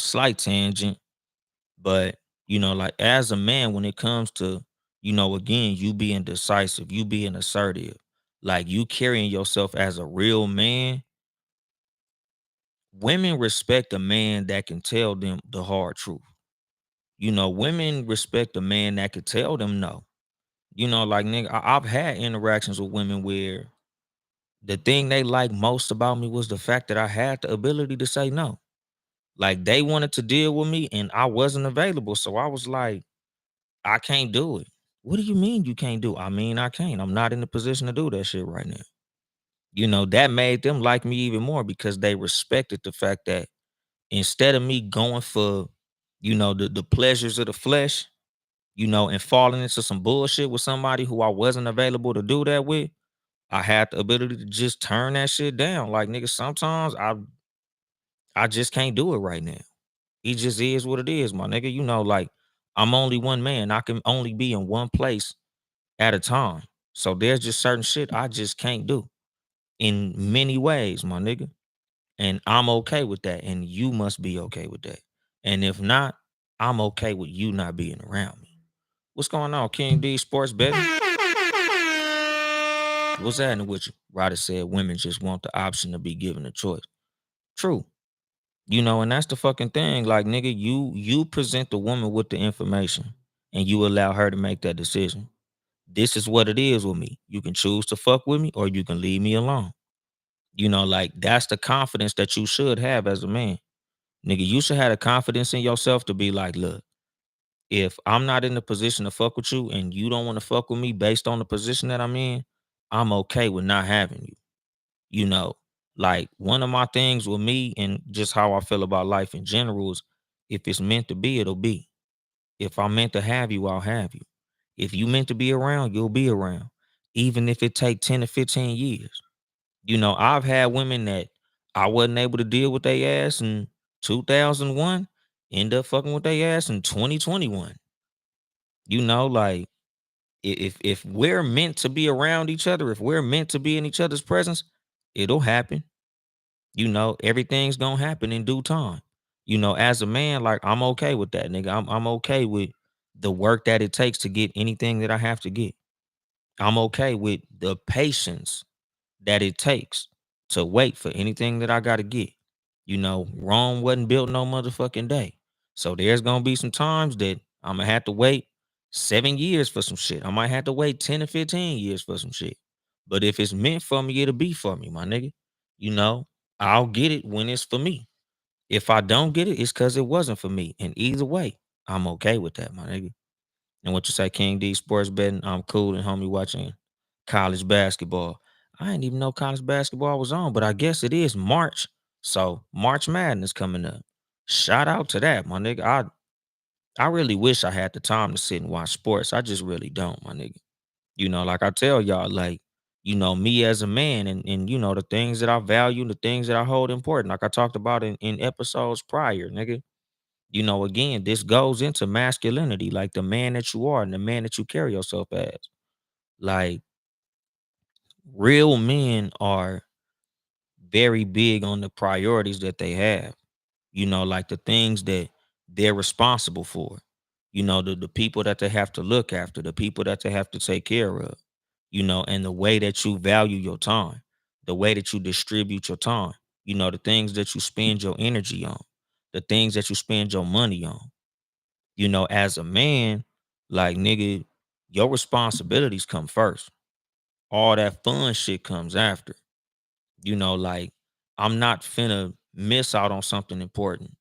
slight tangent, but like as a man, when it comes to, again, you being decisive, you being assertive, like you carrying yourself as a real man, women respect a man that can tell them the hard truth. Women respect a man that could tell them no. Like nigga, I've had interactions with women where the thing they liked most about me was the fact that I had the ability to say no. Like they wanted to deal with me and I wasn't available. So I was like, I can't do it. What do you mean you can't do it? I mean, I can't. I'm not in the position to do that shit right now. That made them like me even more because they respected the fact that instead of me going for, the pleasures of the flesh, and falling into some bullshit with somebody who I wasn't available to do that with, I had the ability to just turn that shit down. Like nigga, sometimes I just can't do it right now. It just is what it is, my nigga. Like I'm only one man. I can only be in one place at a time. So there's just certain shit I just can't do in many ways, my nigga. And I'm okay with that. And you must be okay with that. And if not, I'm okay with you not being around me. What's going on, King D Sports Betting? What's happening with you? Ryder said women just want the option to be given a choice. True. And that's the fucking thing. Like, nigga, you present the woman with the information and you allow her to make that decision. This is what it is with me. You can choose to fuck with me or you can leave me alone. Like that's the confidence that you should have as a man. Nigga, you should have the confidence in yourself to be like, look, if I'm not in the position to fuck with you and you don't want to fuck with me based on the position that I'm in, I'm okay with not having you. You know, like one of my things with me and just how I feel about life in general is if it's meant to be, it'll be. If I'm meant to have you, I'll have you. If you meant to be around, you'll be around. Even if it take 10 to 15 years. I've had women that I wasn't able to deal with their ass in 2001, end up fucking with their ass in 2021. Like if we're meant to be around each other, if we're meant to be in each other's presence, it'll happen. Everything's gonna happen in due time. As a man, like I'm okay with that, nigga. I'm okay with the work that it takes to get anything that I have to get. I'm okay with the patience that it takes to wait for anything that I gotta get. Rome wasn't built no motherfucking day. So there's gonna be some times that I'm gonna have to wait 7 years for some shit. I might have to wait 10 to 15 years for some shit. But if it's meant for me, it'll be for me, my nigga. You know, I'll get it when it's for me. If I don't get it, it's because it wasn't for me. And either way, I'm okay with that, my nigga. And what you say, King D Sports Betting, I'm cool and homie watching college basketball. I didn't even know college basketball was on, but I guess it is March. So March Madness coming up. Shout out to that, my nigga. I really wish I had the time to sit and watch sports. I just really don't, my nigga. Like I tell y'all, like, me as a man and the things that I value, the things that I hold important, like I talked about in episodes prior, nigga. Again, this goes into masculinity, like the man that you are and the man that you carry yourself as. Like, real men are very big on the priorities that they have, like the things that they're responsible for, the people that they have to look after, the people that they have to take care of, and the way that you value your time, the way that you distribute your time, the things that you spend your energy on, the things that you spend your money on. As a man, like nigga, your responsibilities come first. All that fun shit comes after. Like I'm not finna miss out on something important,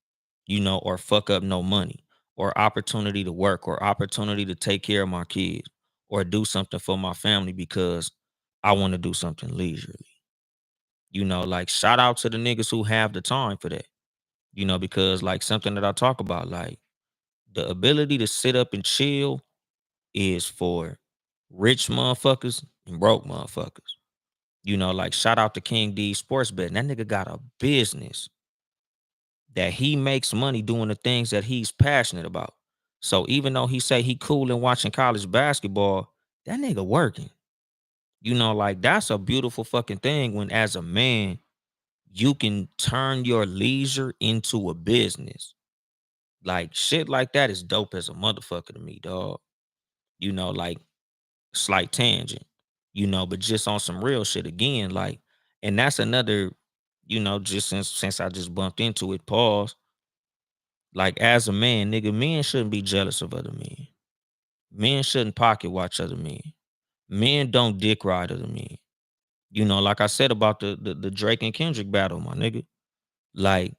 or fuck up no money, or opportunity to work, or opportunity to take care of my kids, or do something for my family because I want to do something leisurely. Like shout out to the niggas who have the time for that. Because like something that I talk about, like the ability to sit up and chill is for rich motherfuckers and broke motherfuckers. Like shout out to King D Sports Bet. That nigga got a business that he makes money doing the things that he's passionate about. So even though he say he cool and watching college basketball, that nigga working. Like that's a beautiful fucking thing when as a man you can turn your leisure into a business. Like shit like that is dope as a motherfucker to me, dog. Like slight tangent, but just on some real shit again, like, and that's another, just since I just bumped into it, pause. Like as a man, nigga, men shouldn't be jealous of other men. Men shouldn't pocket watch other men. Men don't dick ride other men. Like I said about the Drake and Kendrick battle, my nigga. Like,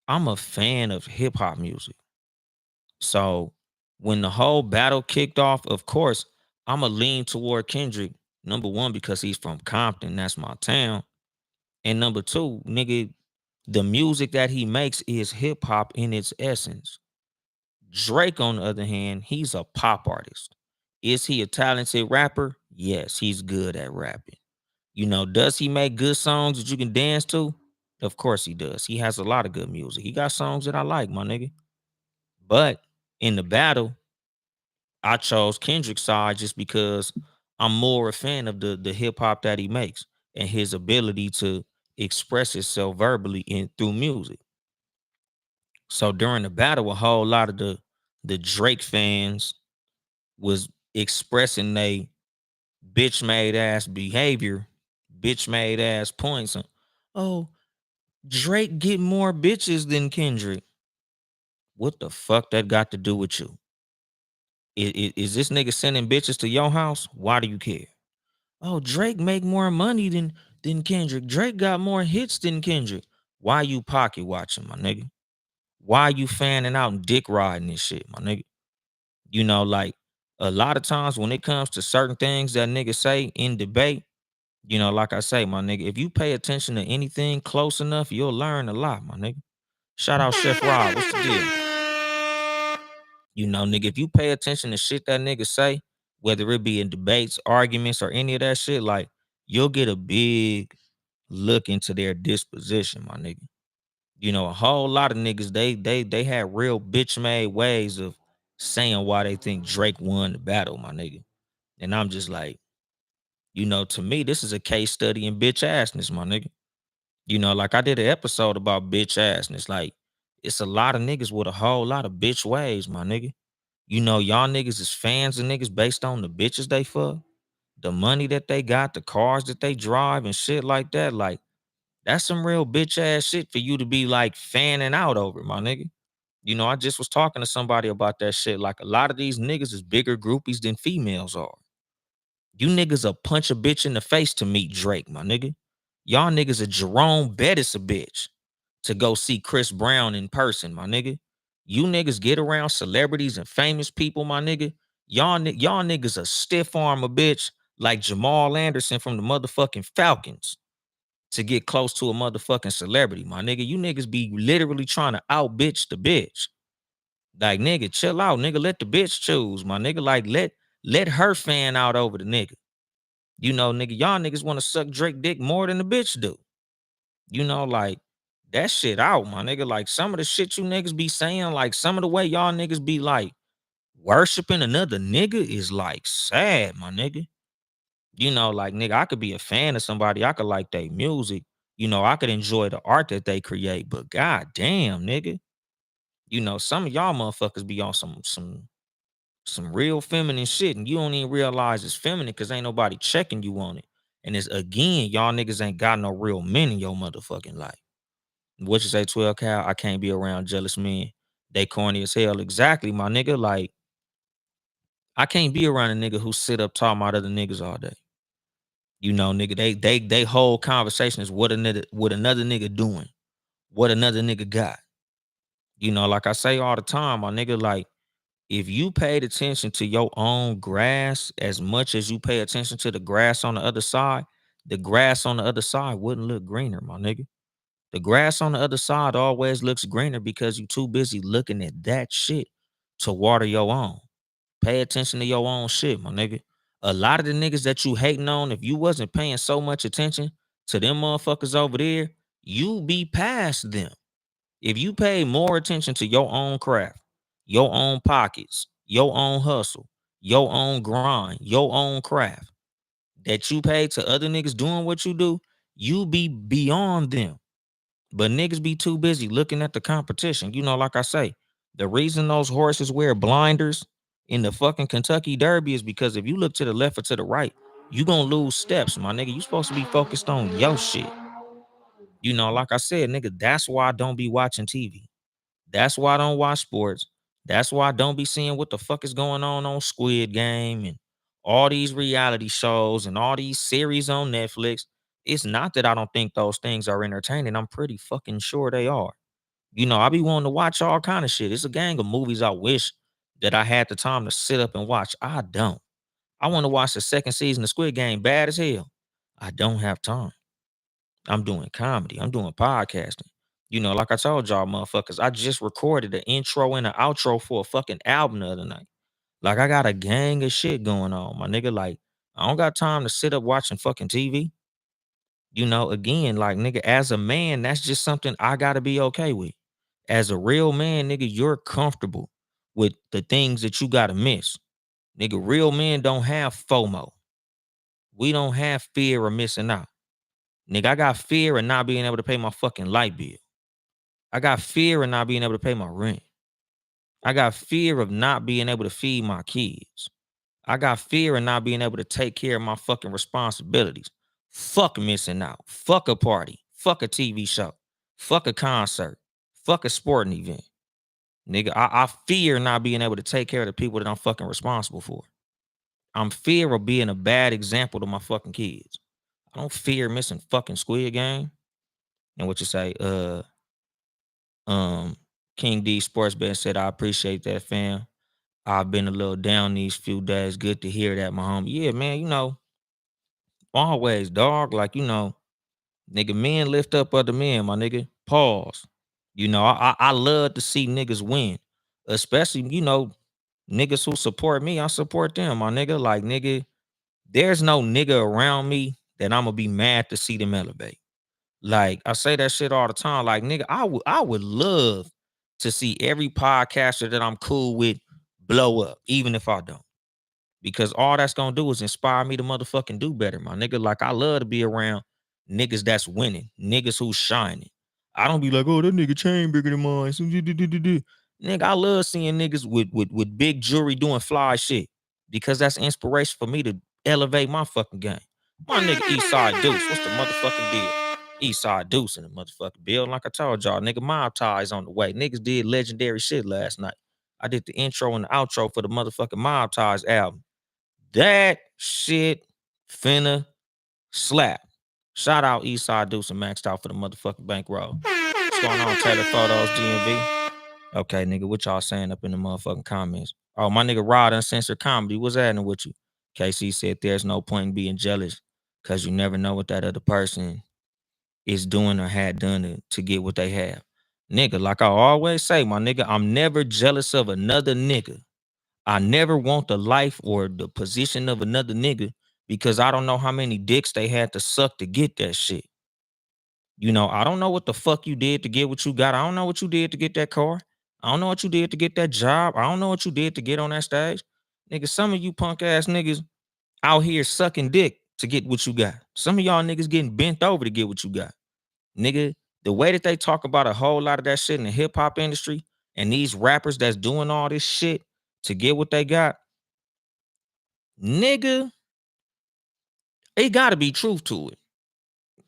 I'm a fan of hip hop music. So when the whole battle kicked off, of course, I'ma lean toward Kendrick. Number one, because he's from Compton, that's my town. And number two, nigga, the music that he makes is hip hop in its essence. Drake, on the other hand, he's a pop artist. Is he a talented rapper? Yes, he's good at rapping. Does he make good songs that you can dance to? Of course he does. He has a lot of good music. He got songs that I like, my nigga. But in the battle, I chose Kendrick's side just because I'm more a fan of the hip hop that he makes and his ability to express himself verbally in through music. So during the battle, a whole lot of the Drake fans was expressing they bitch made ass behavior, bitch made ass points. Oh, Drake get more bitches than Kendrick. What the fuck that got to do with you? Is this nigga sending bitches to your house? Why do you care? Oh, Drake make more money than Kendrick. Drake got more hits than Kendrick. Why you pocket watching, my nigga? Why you fanning out and dick riding this shit, my nigga? Like a lot of times when it comes to certain things that niggas say in debate, like I say, my nigga, if you pay attention to anything close enough, you'll learn a lot, my nigga. Shout out Chef Rob. What's the deal? Nigga, if you pay attention to shit that nigga say, whether it be in debates, arguments, or any of that shit, like you'll get a big look into their disposition, my nigga. A whole lot of niggas, they had real bitch made ways of saying why they think Drake won the battle, my nigga. And I'm just like, to me, this is a case study in bitch assness, my nigga. Like I did an episode about bitch assness. Like, it's a lot of niggas with a whole lot of bitch ways, my nigga. Y'all niggas is fans of niggas based on the bitches they fuck, the money that they got, the cars that they drive, and shit like that. Like, that's some real bitch ass shit for you to be like fanning out over, my nigga. I just was talking to somebody about that shit. Like, a lot of these niggas is bigger groupies than females are. You niggas will punch a bitch in the face to meet Drake, my nigga. Y'all niggas are Jerome Bettis a bitch to go see Chris Brown in person, my nigga. You niggas get around celebrities and famous people, my nigga. Y'all niggas a stiff arm a bitch like Jamal Anderson from the motherfucking Falcons to get close to a motherfucking celebrity, my nigga. You niggas be literally trying to out bitch the bitch. Like, nigga, chill out, nigga. Let the bitch choose, my nigga. Like, let her fan out over the nigga. Nigga, y'all niggas want to suck Drake dick more than the bitch do. Like that shit out, my nigga. Like some of the shit you niggas be saying, like some of the way y'all niggas be like worshiping another nigga is like sad, my nigga. Like nigga, I could be a fan of somebody, I could like their music, I could enjoy the art that they create, but god damn, nigga. Some of y'all motherfuckers be on some real feminine shit, and you don't even realize it's feminine because ain't nobody checking you on it. And it's again, y'all niggas ain't got no real men in your motherfucking life. What you say, 12 Cal? I can't be around jealous men. They corny as hell. Exactly, my nigga. Like, I can't be around a nigga who sit up talking about other niggas all day. Nigga, they whole conversation is what another nigga doing, what another nigga got. Like I say all the time, my nigga, like, if you paid attention to your own grass as much as you pay attention to the grass on the other side, the grass on the other side wouldn't look greener, my nigga. The grass on the other side always looks greener because you too busy looking at that shit to water your own. Pay attention to your own shit, my nigga. A lot of the niggas that you hating on, if you wasn't paying so much attention to them motherfuckers over there, you be past them. If you pay more attention to your own craft, your own pockets, your own hustle, your own grind, your own craft, that you pay to other niggas doing what you do, you be beyond them. But niggas be too busy looking at the competition. You know, like I say, the reason those horses wear blinders in the fucking Kentucky Derby is because if you look to the left or to the right, you gonna lose steps, my nigga. You supposed to be focused on your shit. You know, like I said, nigga, that's why I don't be watching TV. That's why I don't watch sports. That's why I don't be seeing what the fuck is going on Squid Game and all these reality shows and all these series on Netflix. It's not that I don't think those things are entertaining. I'm pretty fucking sure they are. You know, I be wanting to watch all kind of shit. It's a gang of movies I wish that I had the time to sit up and watch. I don't. I want to watch the second season of Squid Game bad as hell. I don't have time. I'm doing comedy. I'm doing podcasting. You know, like I told y'all motherfuckers, I just recorded the intro and the outro for a fucking album the other night. Like I got a gang of shit going on, my nigga. Like I don't got time to sit up watching fucking TV. You know, again, like nigga, as a man, that's just something I gotta be okay with. As a real man, nigga, you're comfortable with the things that you gotta miss. Nigga, real men don't have FOMO. We don't have fear of missing out. Nigga, I got fear of not being able to pay my fucking light bill. I got fear of not being able to pay my rent. I got fear of not being able to feed my kids. I got fear of not being able to take care of my fucking responsibilities. Fuck missing out. Fuck a party. Fuck a TV show. Fuck a concert. Fuck a sporting event. Nigga, I fear not being able to take care of the people that I'm fucking responsible for. I'm fear of being a bad example to my fucking kids. I don't fear missing fucking Squid Game. And what you say, um, King D Sports Bet said, I appreciate that, fam. I've been a little down these few days. Good to hear that, my homie. Yeah, man, you know, always, dog. Like, you know, nigga, men lift up other men, my nigga. Pause. You know, I love to see niggas win. Especially, you know, niggas who support me. I support them, my nigga. Like, nigga, there's no nigga around me that I'm gonna be mad to see them elevate. Like I say that shit all the time. Like nigga, I would love to see every podcaster that I'm cool with blow up, even if I don't. Because all that's gonna do is inspire me to motherfucking do better, my nigga. Like I love to be around niggas that's winning, niggas who's shining. I don't be like, oh, that nigga chain bigger than mine. Nigga, I love seeing niggas with big jewelry doing fly shit because that's inspiration for me to elevate my fucking game. My nigga Eastside Deuce, what's the motherfucking deal? Eastside Deuce in the motherfucking building. Like I told y'all, nigga, Mob Ties on the way. Niggas did legendary shit last night. I did the intro and the outro for the motherfucking Mob Ties album. That shit finna slap. Shout out Eastside Deuce and Maxed Out for the motherfucking bankroll. What's going on, Taylor Photos, DMV? Okay, nigga, what y'all saying up in the motherfucking comments? Oh, my nigga Rod Uncensored Comedy, what's happening with you? KC said there's no point in being jealous because you never know what that other person is doing or had done to get what they have. Nigga, like I always say, my nigga, I'm never jealous of another nigga. I never want the life or the position of another nigga because I don't know how many dicks they had to suck to get that shit. You know, I don't know what the fuck you did to get what you got. I don't know what you did to get that car. I don't know what you did to get that job. I don't know what you did to get on that stage. Nigga, some of you punk ass niggas out here sucking dick to get what you got. Some of y'all niggas getting bent over to get what you got. Nigga, the way that they talk about a whole lot of that shit in the hip hop industry and these rappers that's doing all this shit to get what they got, nigga, it gotta be truth to it.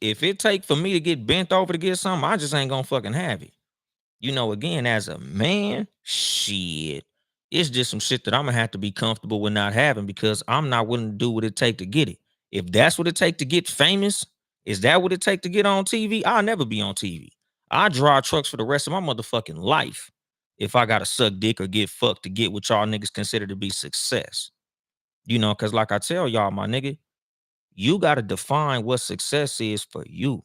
If it take for me to get bent over to get something, I just ain't gonna fucking have it. You know, again, as a man, shit, it's just some shit that I'm gonna have to be comfortable with not having because I'm not willing to do what it take to get it. If that's what it take to get famous, is that what it take to get on TV? I'll never be on TV. I drive trucks for the rest of my motherfucking life if I gotta suck dick or get fucked to get what y'all niggas consider to be success. You know, cause like I tell y'all, my nigga, You got to define what success is for you.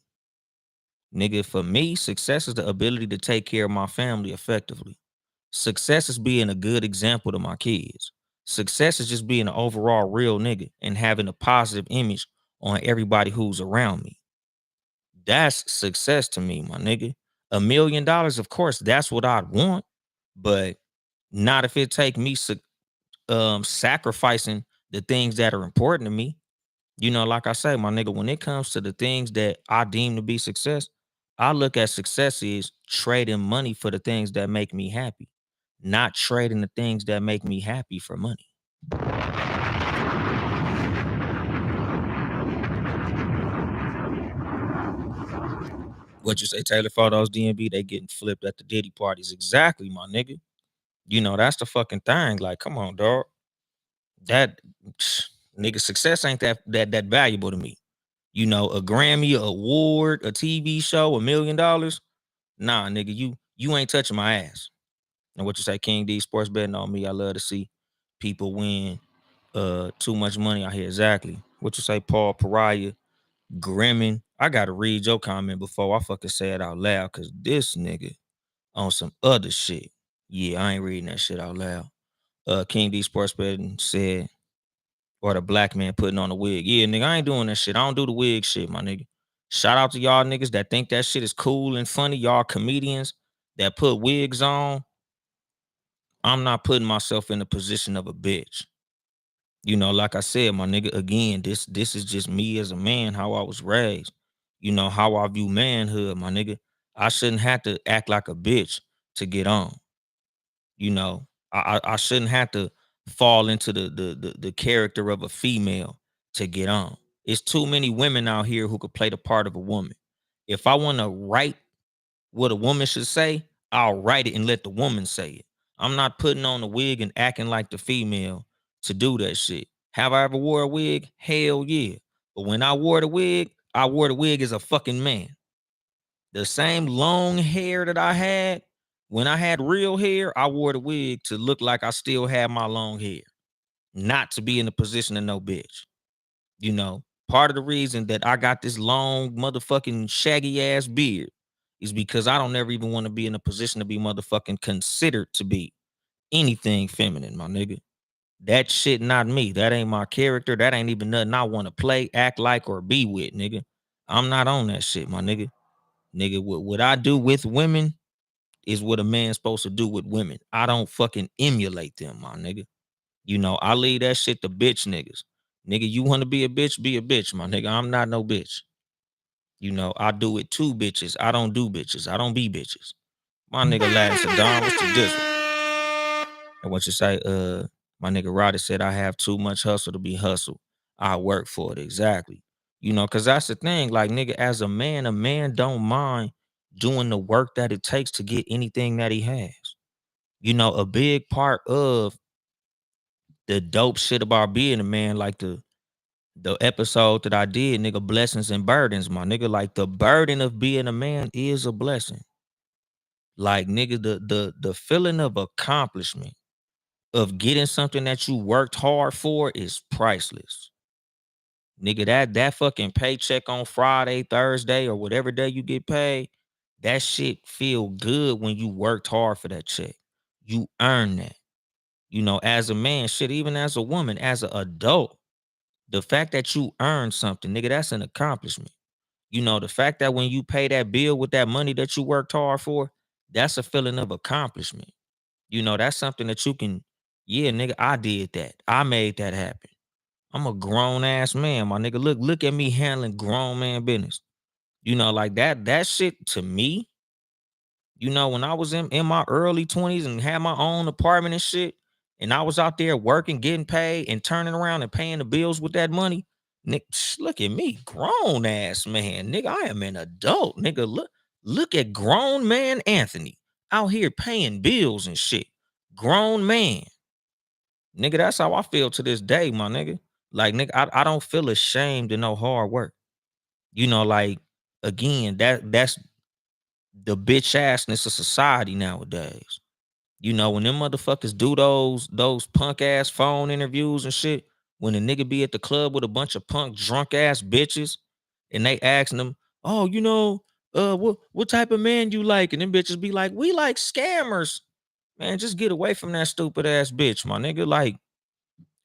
Nigga, for me, success is the ability to take care of my family effectively. Success is being a good example to my kids. Success is just being an overall real nigga and having a positive image on everybody who's around me. That's success to me, my nigga. $1 million, of course, that's what I'd want, but not if it take me sacrificing the things that are important to me. You know, like I say, my nigga, when it comes to the things that I deem to be success, I look at success is trading money for the things that make me happy, not trading the things that make me happy for money. What you say, Taylor Photos, DNB, they getting flipped at the Diddy parties. Exactly, my nigga. You know, that's the fucking thing. Like, come on, dog. That nigga success ain't that valuable to me. You know, a Grammy award, a TV show, $1 million. Nah, nigga, you ain't touching my ass. And what you say, King D sports betting on me. I love to see people win too much money out here. Exactly. What you say, Paul Pariah, Grimmin. I gotta read your comment before I fucking say it out loud, cause this nigga on some other shit. Yeah, I ain't reading that shit out loud. King D sports betting said, or the black man putting on a wig. Yeah, nigga, I ain't doing that shit. I don't do the wig shit, my nigga. Shout out to y'all niggas that think that shit is cool and funny. Y'all comedians that put wigs on. I'm not putting myself in the position of a bitch. You know, like I said, my nigga, again, this is just me as a man, how I was raised. You know, how I view manhood, my nigga. I shouldn't have to act like a bitch to get on. You know, I shouldn't have to fall into the character of a female to get on. It's too many women out here who could play the part of a woman. If I want to write what a woman should say, I'll write it and let the woman say it. I'm not putting on a wig and acting like the female to do that shit. Have I ever wore a wig? Hell yeah. But when I wore the wig as a fucking man. The same long hair that I had when I had real hair, I wore the wig to look like I still had my long hair, not to be in the position of no bitch. You know, part of the reason that I got this long motherfucking shaggy ass beard is because I don't ever even want to be in a position to be motherfucking considered to be anything feminine, my nigga. That shit not me. That ain't my character. That ain't even nothing I want to play, act like, or be with, nigga. I'm not on that shit, my nigga. Nigga, what I do with women is what a man's supposed to do with women. I don't fucking emulate them, my nigga. You know, I leave that shit to bitch niggas. Nigga, you want to be a bitch, my nigga. I'm not no bitch. You know, I do it to bitches. I don't do bitches. I don't be bitches. My nigga last a dime was to dizzle. And what you say, my nigga Roddy said, I have too much hustle to be hustled. I work for it. Exactly. You know, cause that's the thing. Like, nigga, as a man don't mind doing the work that it takes to get anything that he has. You know, a big part of the dope shit about being a man, like the episode that I did, nigga, blessings and burdens, my nigga. Like the burden of being a man is a blessing. Like, nigga, the feeling of accomplishment of getting something that you worked hard for is priceless. Nigga, that fucking paycheck on Friday, Thursday, or whatever day you get paid, that shit feel good when you worked hard for that check. You earn that. You know, as a man, shit, even as a woman, as an adult, the fact that you earn something, nigga, that's an accomplishment. You know, the fact that when you pay that bill with that money that you worked hard for, that's a feeling of accomplishment. You know, that's something that you can, yeah, nigga, I did that. I made that happen. I'm a grown ass man, my nigga. Look at me handling grown man business. You know, like that shit to me, you know, when I was in my early 20s and had my own apartment and shit, and I was out there working, getting paid, and turning around and paying the bills with that money. Nick, look at me, grown ass man. Nigga, I am an adult. Nigga, look at grown man Anthony out here paying bills and shit. Grown man. Nigga, that's how I feel to this day, my nigga. Like, nigga, I don't feel ashamed of no hard work. You know, like, again, that's the bitch assness of society nowadays. You know, when them motherfuckers do those punk ass phone interviews and shit, When a nigga be at the club with a bunch of punk drunk ass bitches and they asking them, oh, what type of man you like? And them bitches be like, we like scammers. Man, just get away from that stupid ass bitch, my nigga. Like,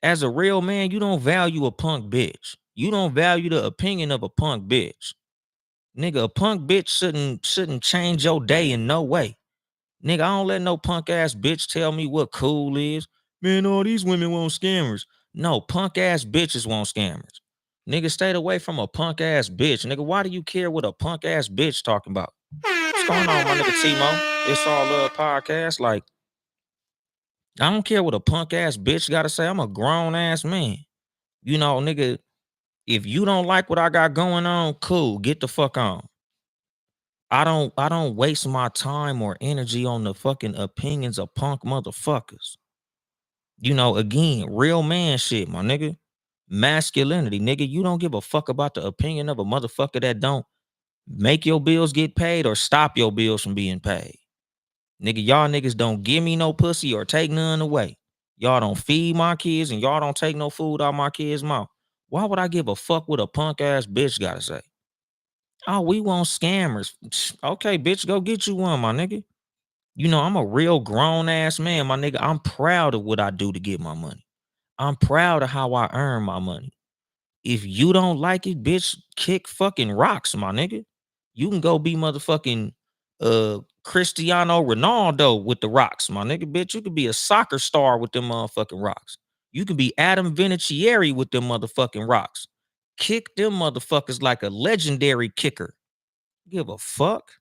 as a real man, you don't value a punk bitch. You don't value the opinion of a punk bitch. Nigga, a punk bitch shouldn't change your day in no way. Nigga, I don't let no punk ass bitch tell me what cool is. Man, all these women want scammers. No, punk ass bitches want scammers. Nigga, stay away from a punk ass bitch. Nigga, why do you care what a punk ass bitch talking about? What's going on, my nigga Timo? It's all love podcast. Like, I don't care what a punk ass bitch gotta say. I'm a grown ass man. Nigga, if you don't like what I got going on, cool. Get the fuck on. I don't waste my time or energy on the fucking opinions of punk motherfuckers. Again, real man shit, my nigga. Masculinity, nigga. You don't give a fuck about the opinion of a motherfucker that don't make your bills get paid or stop your bills from being paid. Nigga, y'all niggas don't give me no pussy or take none away. Y'all don't feed my kids and y'all don't take no food out my kids' mouth. Why would I give a fuck what a punk ass bitch gotta say? Oh, we want scammers. Okay, bitch, go get you one, my nigga. I'm a real grown ass man, my nigga. I'm proud of what I do to get my money. I'm proud of how I earn my money. If you don't like it, bitch, kick fucking rocks, my nigga. You can go be motherfucking Cristiano Ronaldo with the rocks, my nigga. Bitch, you could be a soccer star with them motherfucking rocks. You can be Adam Vinatieri with them motherfucking rocks. Kick them motherfuckers like a legendary kicker. Give a fuck.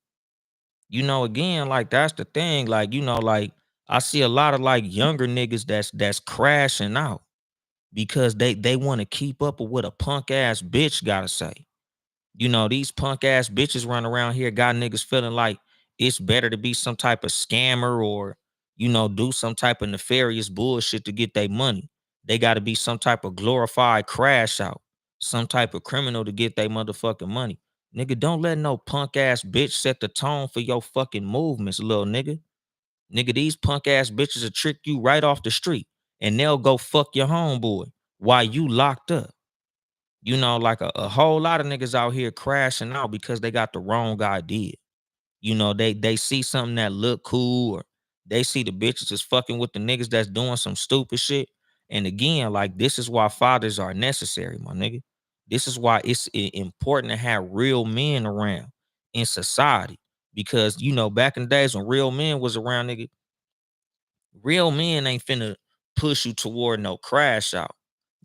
Again, like that's the thing. Like, like I see a lot of like younger niggas that's crashing out because they want to keep up with what a punk ass bitch gotta say. These punk ass bitches run around here got niggas feeling like it's better to be some type of scammer or, do some type of nefarious bullshit to get their money. They got to be some type of glorified crash out, some type of criminal to get their motherfucking money. Nigga, don't let no punk ass bitch set the tone for your fucking movements, little nigga. Nigga, these punk ass bitches will trick you right off the street and they'll go fuck your homeboy while you locked up. Like a whole lot of niggas out here crashing out because they got the wrong idea. They see something that look cool or they see the bitches is fucking with the niggas that's doing some stupid shit. And again, like this is why fathers are necessary, my nigga. This is why it's important to have real men around in society. Because back in the days when real men was around, nigga, real men ain't finna push you toward no crash out.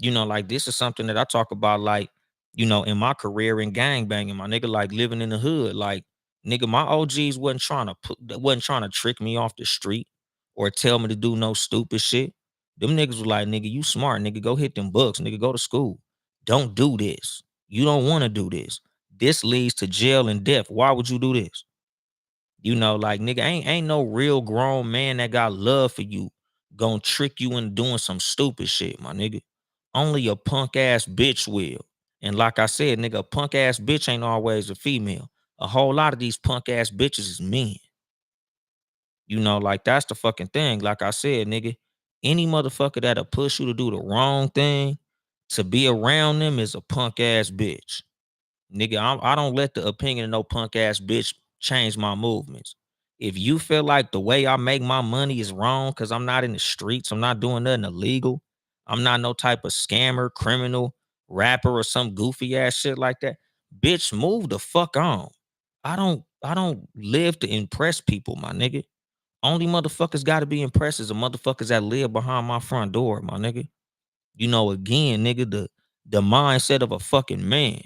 Like this is something that I talk about, like, in my career in gang banging, my nigga, like living in the hood. Like, nigga, my OGs wasn't trying to trick me off the street or tell me to do no stupid shit. Them niggas was like, nigga, you smart, nigga, go hit them books, nigga, go to school. Don't do this. You don't want to do this. This leads to jail and death. Why would you do this? Like nigga, ain't no real grown man that got love for you gonna trick you into doing some stupid shit, my nigga. Only a punk ass bitch will. And like I said, nigga, a punk ass bitch ain't always a female. A whole lot of these punk ass bitches is men. Like that's the fucking thing. Like I said, nigga, any motherfucker that'll push you to do the wrong thing, to be around them is a punk ass bitch. Nigga, I don't let the opinion of no punk ass bitch change my movements. If you feel like the way I make my money is wrong because I'm not in the streets, I'm not doing nothing illegal, I'm not no type of scammer, criminal, rapper, or some goofy ass shit like that, bitch, move the fuck on. I don't live to impress people, my nigga. Only motherfuckers gotta be impressed is the motherfuckers that live behind my front door, my nigga. Again, nigga, the mindset of a fucking man.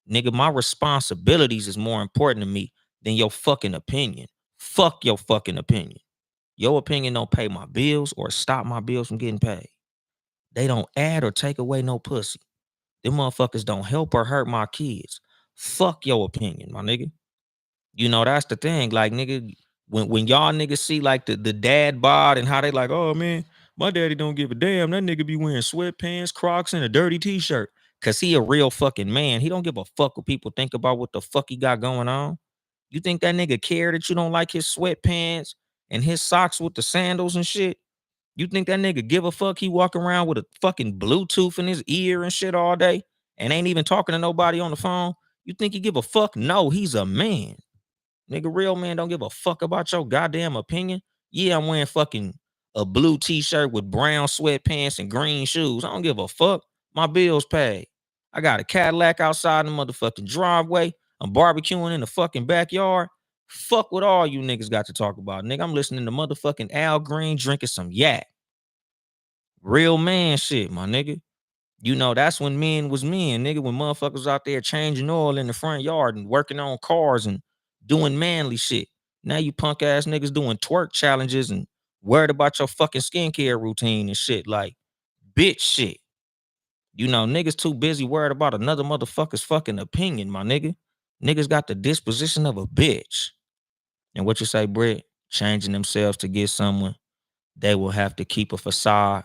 Nigga, my responsibilities is more important to me than your fucking opinion. Fuck your fucking opinion. Your opinion don't pay my bills or stop my bills from getting paid. They don't add or take away no pussy. Them motherfuckers don't help or hurt my kids. Fuck your opinion, my nigga. That's the thing. Like, nigga, when y'all niggas see like the dad bod and how they like, oh man, my daddy don't give a damn. That nigga be wearing sweatpants, Crocs, and a dirty t-shirt. Cause he a real fucking man. He don't give a fuck what people think about what the fuck he got going on. You think that nigga care that you don't like his sweatpants and his socks with the sandals and shit? You think that nigga give a fuck? He walk around with a fucking Bluetooth in his ear and shit all day and ain't even talking to nobody on the phone? You think he give a fuck? No, he's a man. Nigga, real man don't give a fuck about your goddamn opinion. Yeah, I'm wearing fucking a blue t-shirt with brown sweatpants and green shoes. I don't give a fuck. My bills paid. I got a Cadillac outside the motherfucking driveway. I'm barbecuing in the fucking backyard. Fuck what all you niggas got to talk about. Nigga, I'm listening to motherfucking Al Green drinking some yak. Real man shit, my nigga. You know, that's when men was men, nigga, when motherfuckers out there changing oil in the front yard and working on cars and doing manly shit. Now you punk ass niggas doing twerk challenges and worried about your fucking skincare routine and shit. Like, bitch shit. You know, niggas too busy worried about another motherfucker's fucking opinion, my nigga. Niggas got the disposition of a bitch. And what you say, Britt? Changing themselves to get someone, they will have to keep a facade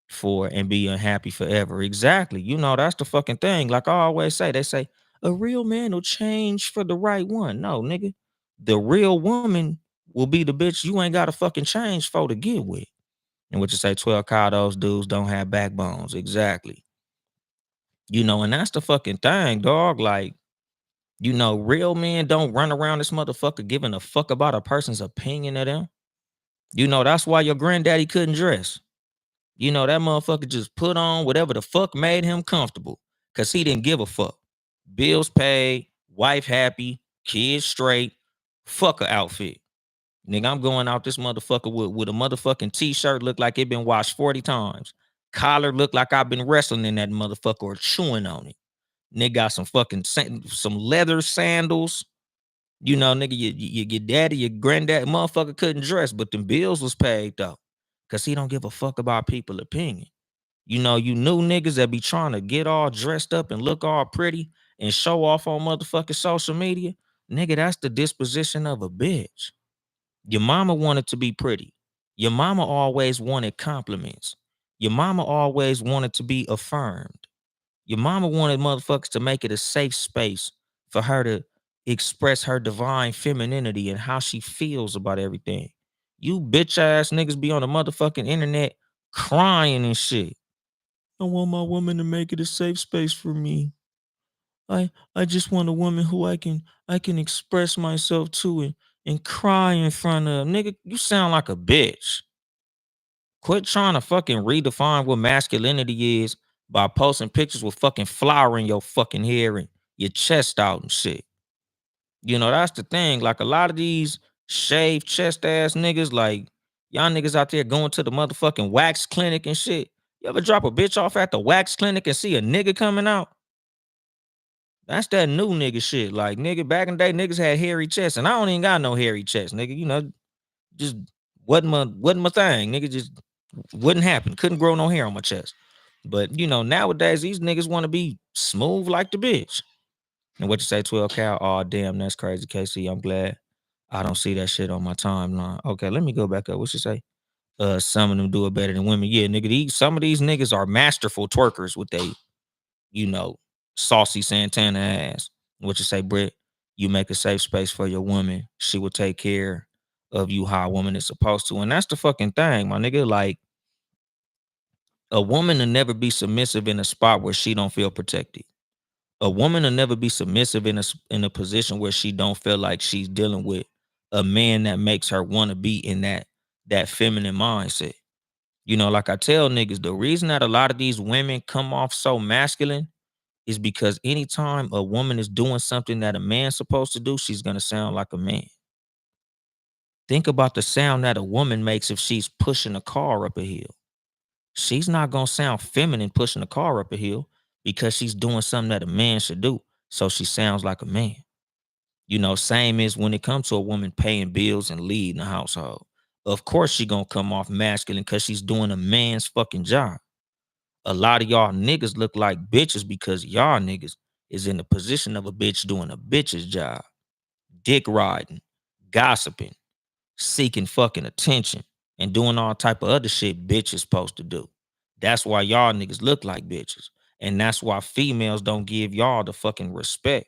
for and be unhappy forever. Exactly. You know, that's the fucking thing. Like I always say, they say a real man will change for the right one. No, nigga. The real woman will be the bitch you ain't got to fucking change for to get with. And what you say, 12 cow, those dudes don't have backbones. Exactly. You know, and that's the fucking thing, dog. Like, you know, real men don't run around this motherfucker giving a fuck about a person's opinion of them. You know, that's why your granddaddy couldn't dress. You know, that motherfucker just put on whatever the fuck made him comfortable because he didn't give a fuck. Bills paid, wife happy, kids straight, fuck a outfit. Nigga, I'm going out this motherfucker with a motherfucking t-shirt look like it been washed 40 times. Collar look like I've been wrestling in that motherfucker or chewing on it. Nigga got some fucking some leather sandals. You know, nigga, your daddy, your granddad, motherfucker couldn't dress, but them bills was paid though. Cause he don't give a fuck about people's opinion. You know, you new niggas that be trying to get all dressed up and look all pretty and show off on motherfucking social media. Nigga, that's the disposition of a bitch. Your mama wanted to be pretty. Your mama always wanted compliments. Your mama always wanted to be affirmed. Your mama wanted motherfuckers to make it a safe space for her to express her divine femininity and how she feels about everything. You bitch ass niggas be on the motherfucking internet crying and shit. I want my woman to make it a safe space for me. I just want a woman who I can express myself to and cry in front of. Nigga, you sound like a bitch. Quit trying to fucking redefine what masculinity is by posting pictures with fucking flour in your fucking hair and your chest out and shit. You know, that's the thing. Like a lot of these shaved chest ass niggas, like y'all niggas out there going to the motherfucking wax clinic and shit. You ever drop a bitch off at the wax clinic and see a nigga coming out? That's that new nigga shit. Like, nigga, back in the day, niggas had hairy chests, and I don't even got no hairy chest, nigga. You know, just wasn't my thing. Nigga just wouldn't happen. Couldn't grow no hair on my chest. But you know, nowadays these niggas want to be smooth like the bitch. And what you say, 12 cal? Oh damn, that's crazy, KC. I'm glad I don't see that shit on my timeline. Okay, let me go back up. What you say? Some of them do it better than women. Yeah, nigga, some of these niggas are masterful twerkers with they, you know, saucy Santana ass. What you say, Britt? You make a safe space for your woman. She will take care of you how a woman is supposed to. And that's the fucking thing, my nigga. Like, a woman will never be submissive in a spot where she don't feel protected. A woman will never be submissive in a position where she don't feel like she's dealing with a man that makes her want to be in that feminine mindset. You know, like I tell niggas, the reason that a lot of these women come off so masculine is because anytime a woman is doing something that a man's supposed to do, she's gonna sound like a man. Think about the sound that a woman makes if she's pushing a car up a hill. She's not gonna sound feminine pushing a car up a hill because she's doing something that a man should do. So she sounds like a man. You know, same as when it comes to a woman paying bills and leading the household. Of course she gonna come off masculine because she's doing a man's fucking job. A lot of y'all niggas look like bitches because y'all niggas is in the position of a bitch doing a bitch's job. Dick riding, gossiping, seeking fucking attention, and doing all type of other shit bitches supposed to do. That's why y'all niggas look like bitches. And that's why females don't give y'all the fucking respect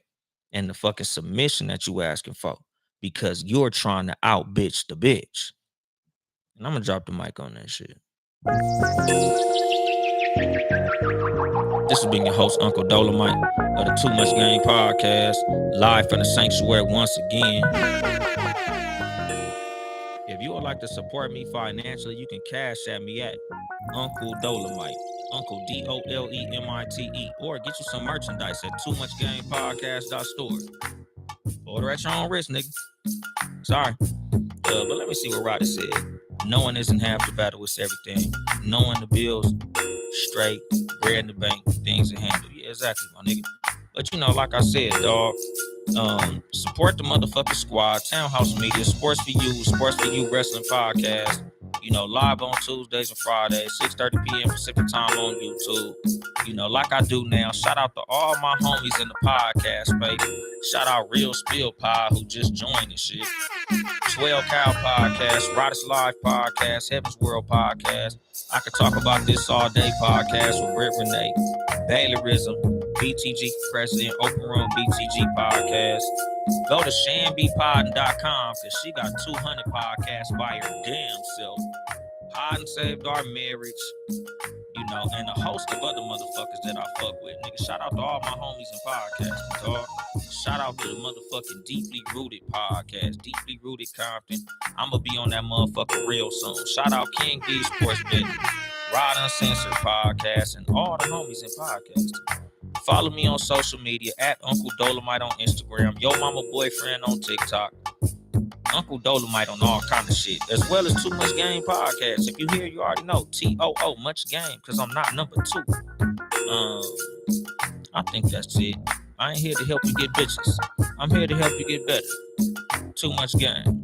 and the fucking submission that you asking for. Because you're trying to out bitch the bitch. And I'm gonna drop the mic on that shit. This has been your host, Uncle Dolemite of the Too Much Game Podcast, live from the sanctuary once again. If you would like to support me financially, you can cash at me at Uncle Dolemite, Uncle Dolemite, or get you some merchandise at TooMuchGamePodcast.store. Order at your own risk, nigga. Sorry. But let me see what Roddy said. Knowing isn't half the battle, it's everything. Knowing the bills straight, bread in the bank, things to handle. Yeah, exactly, my nigga. But you know, like I said, dog, support the motherfucking squad, Townhouse Media, Sports for You Wrestling Podcast. You know, live on Tuesdays and Fridays, 6:30 p.m. Pacific time on YouTube. You know, like I do now. Shout out to all my homies in the podcast space. Shout out Real Spill Pie who just joined this shit. 12 Cow Podcast, Roddy's Live Podcast, Heaven's World Podcast, I Could Talk About This All Day Podcast with Britt Renee, Bailerism, BTG President, Open Room BTG Podcast. Go to shanbypodden.com because she got 200 podcasts by her damn self. Pod and Saved Our Marriage, you know, and a host of other motherfuckers that I fuck with. Nigga, shout out to all my homies in podcasting, dog. Shout out to the motherfucking Deeply Rooted podcast, Deeply Rooted Compton. I'm gonna be on that motherfucker real soon. Shout out King D Sports Betting, Rod Uncensored Podcast, and all the homies in podcasting. Follow me on social media at Uncle Dolemite on Instagram, Yo Mama Boyfriend on TikTok, Uncle Dolemite on all kind of shit, as well as Too Much Game Podcast. If you hear, you already know, TOO, Much Game, because I'm not number 2. I think that's it. I ain't here to help you get bitches. I'm here to help you get better. Too Much Game.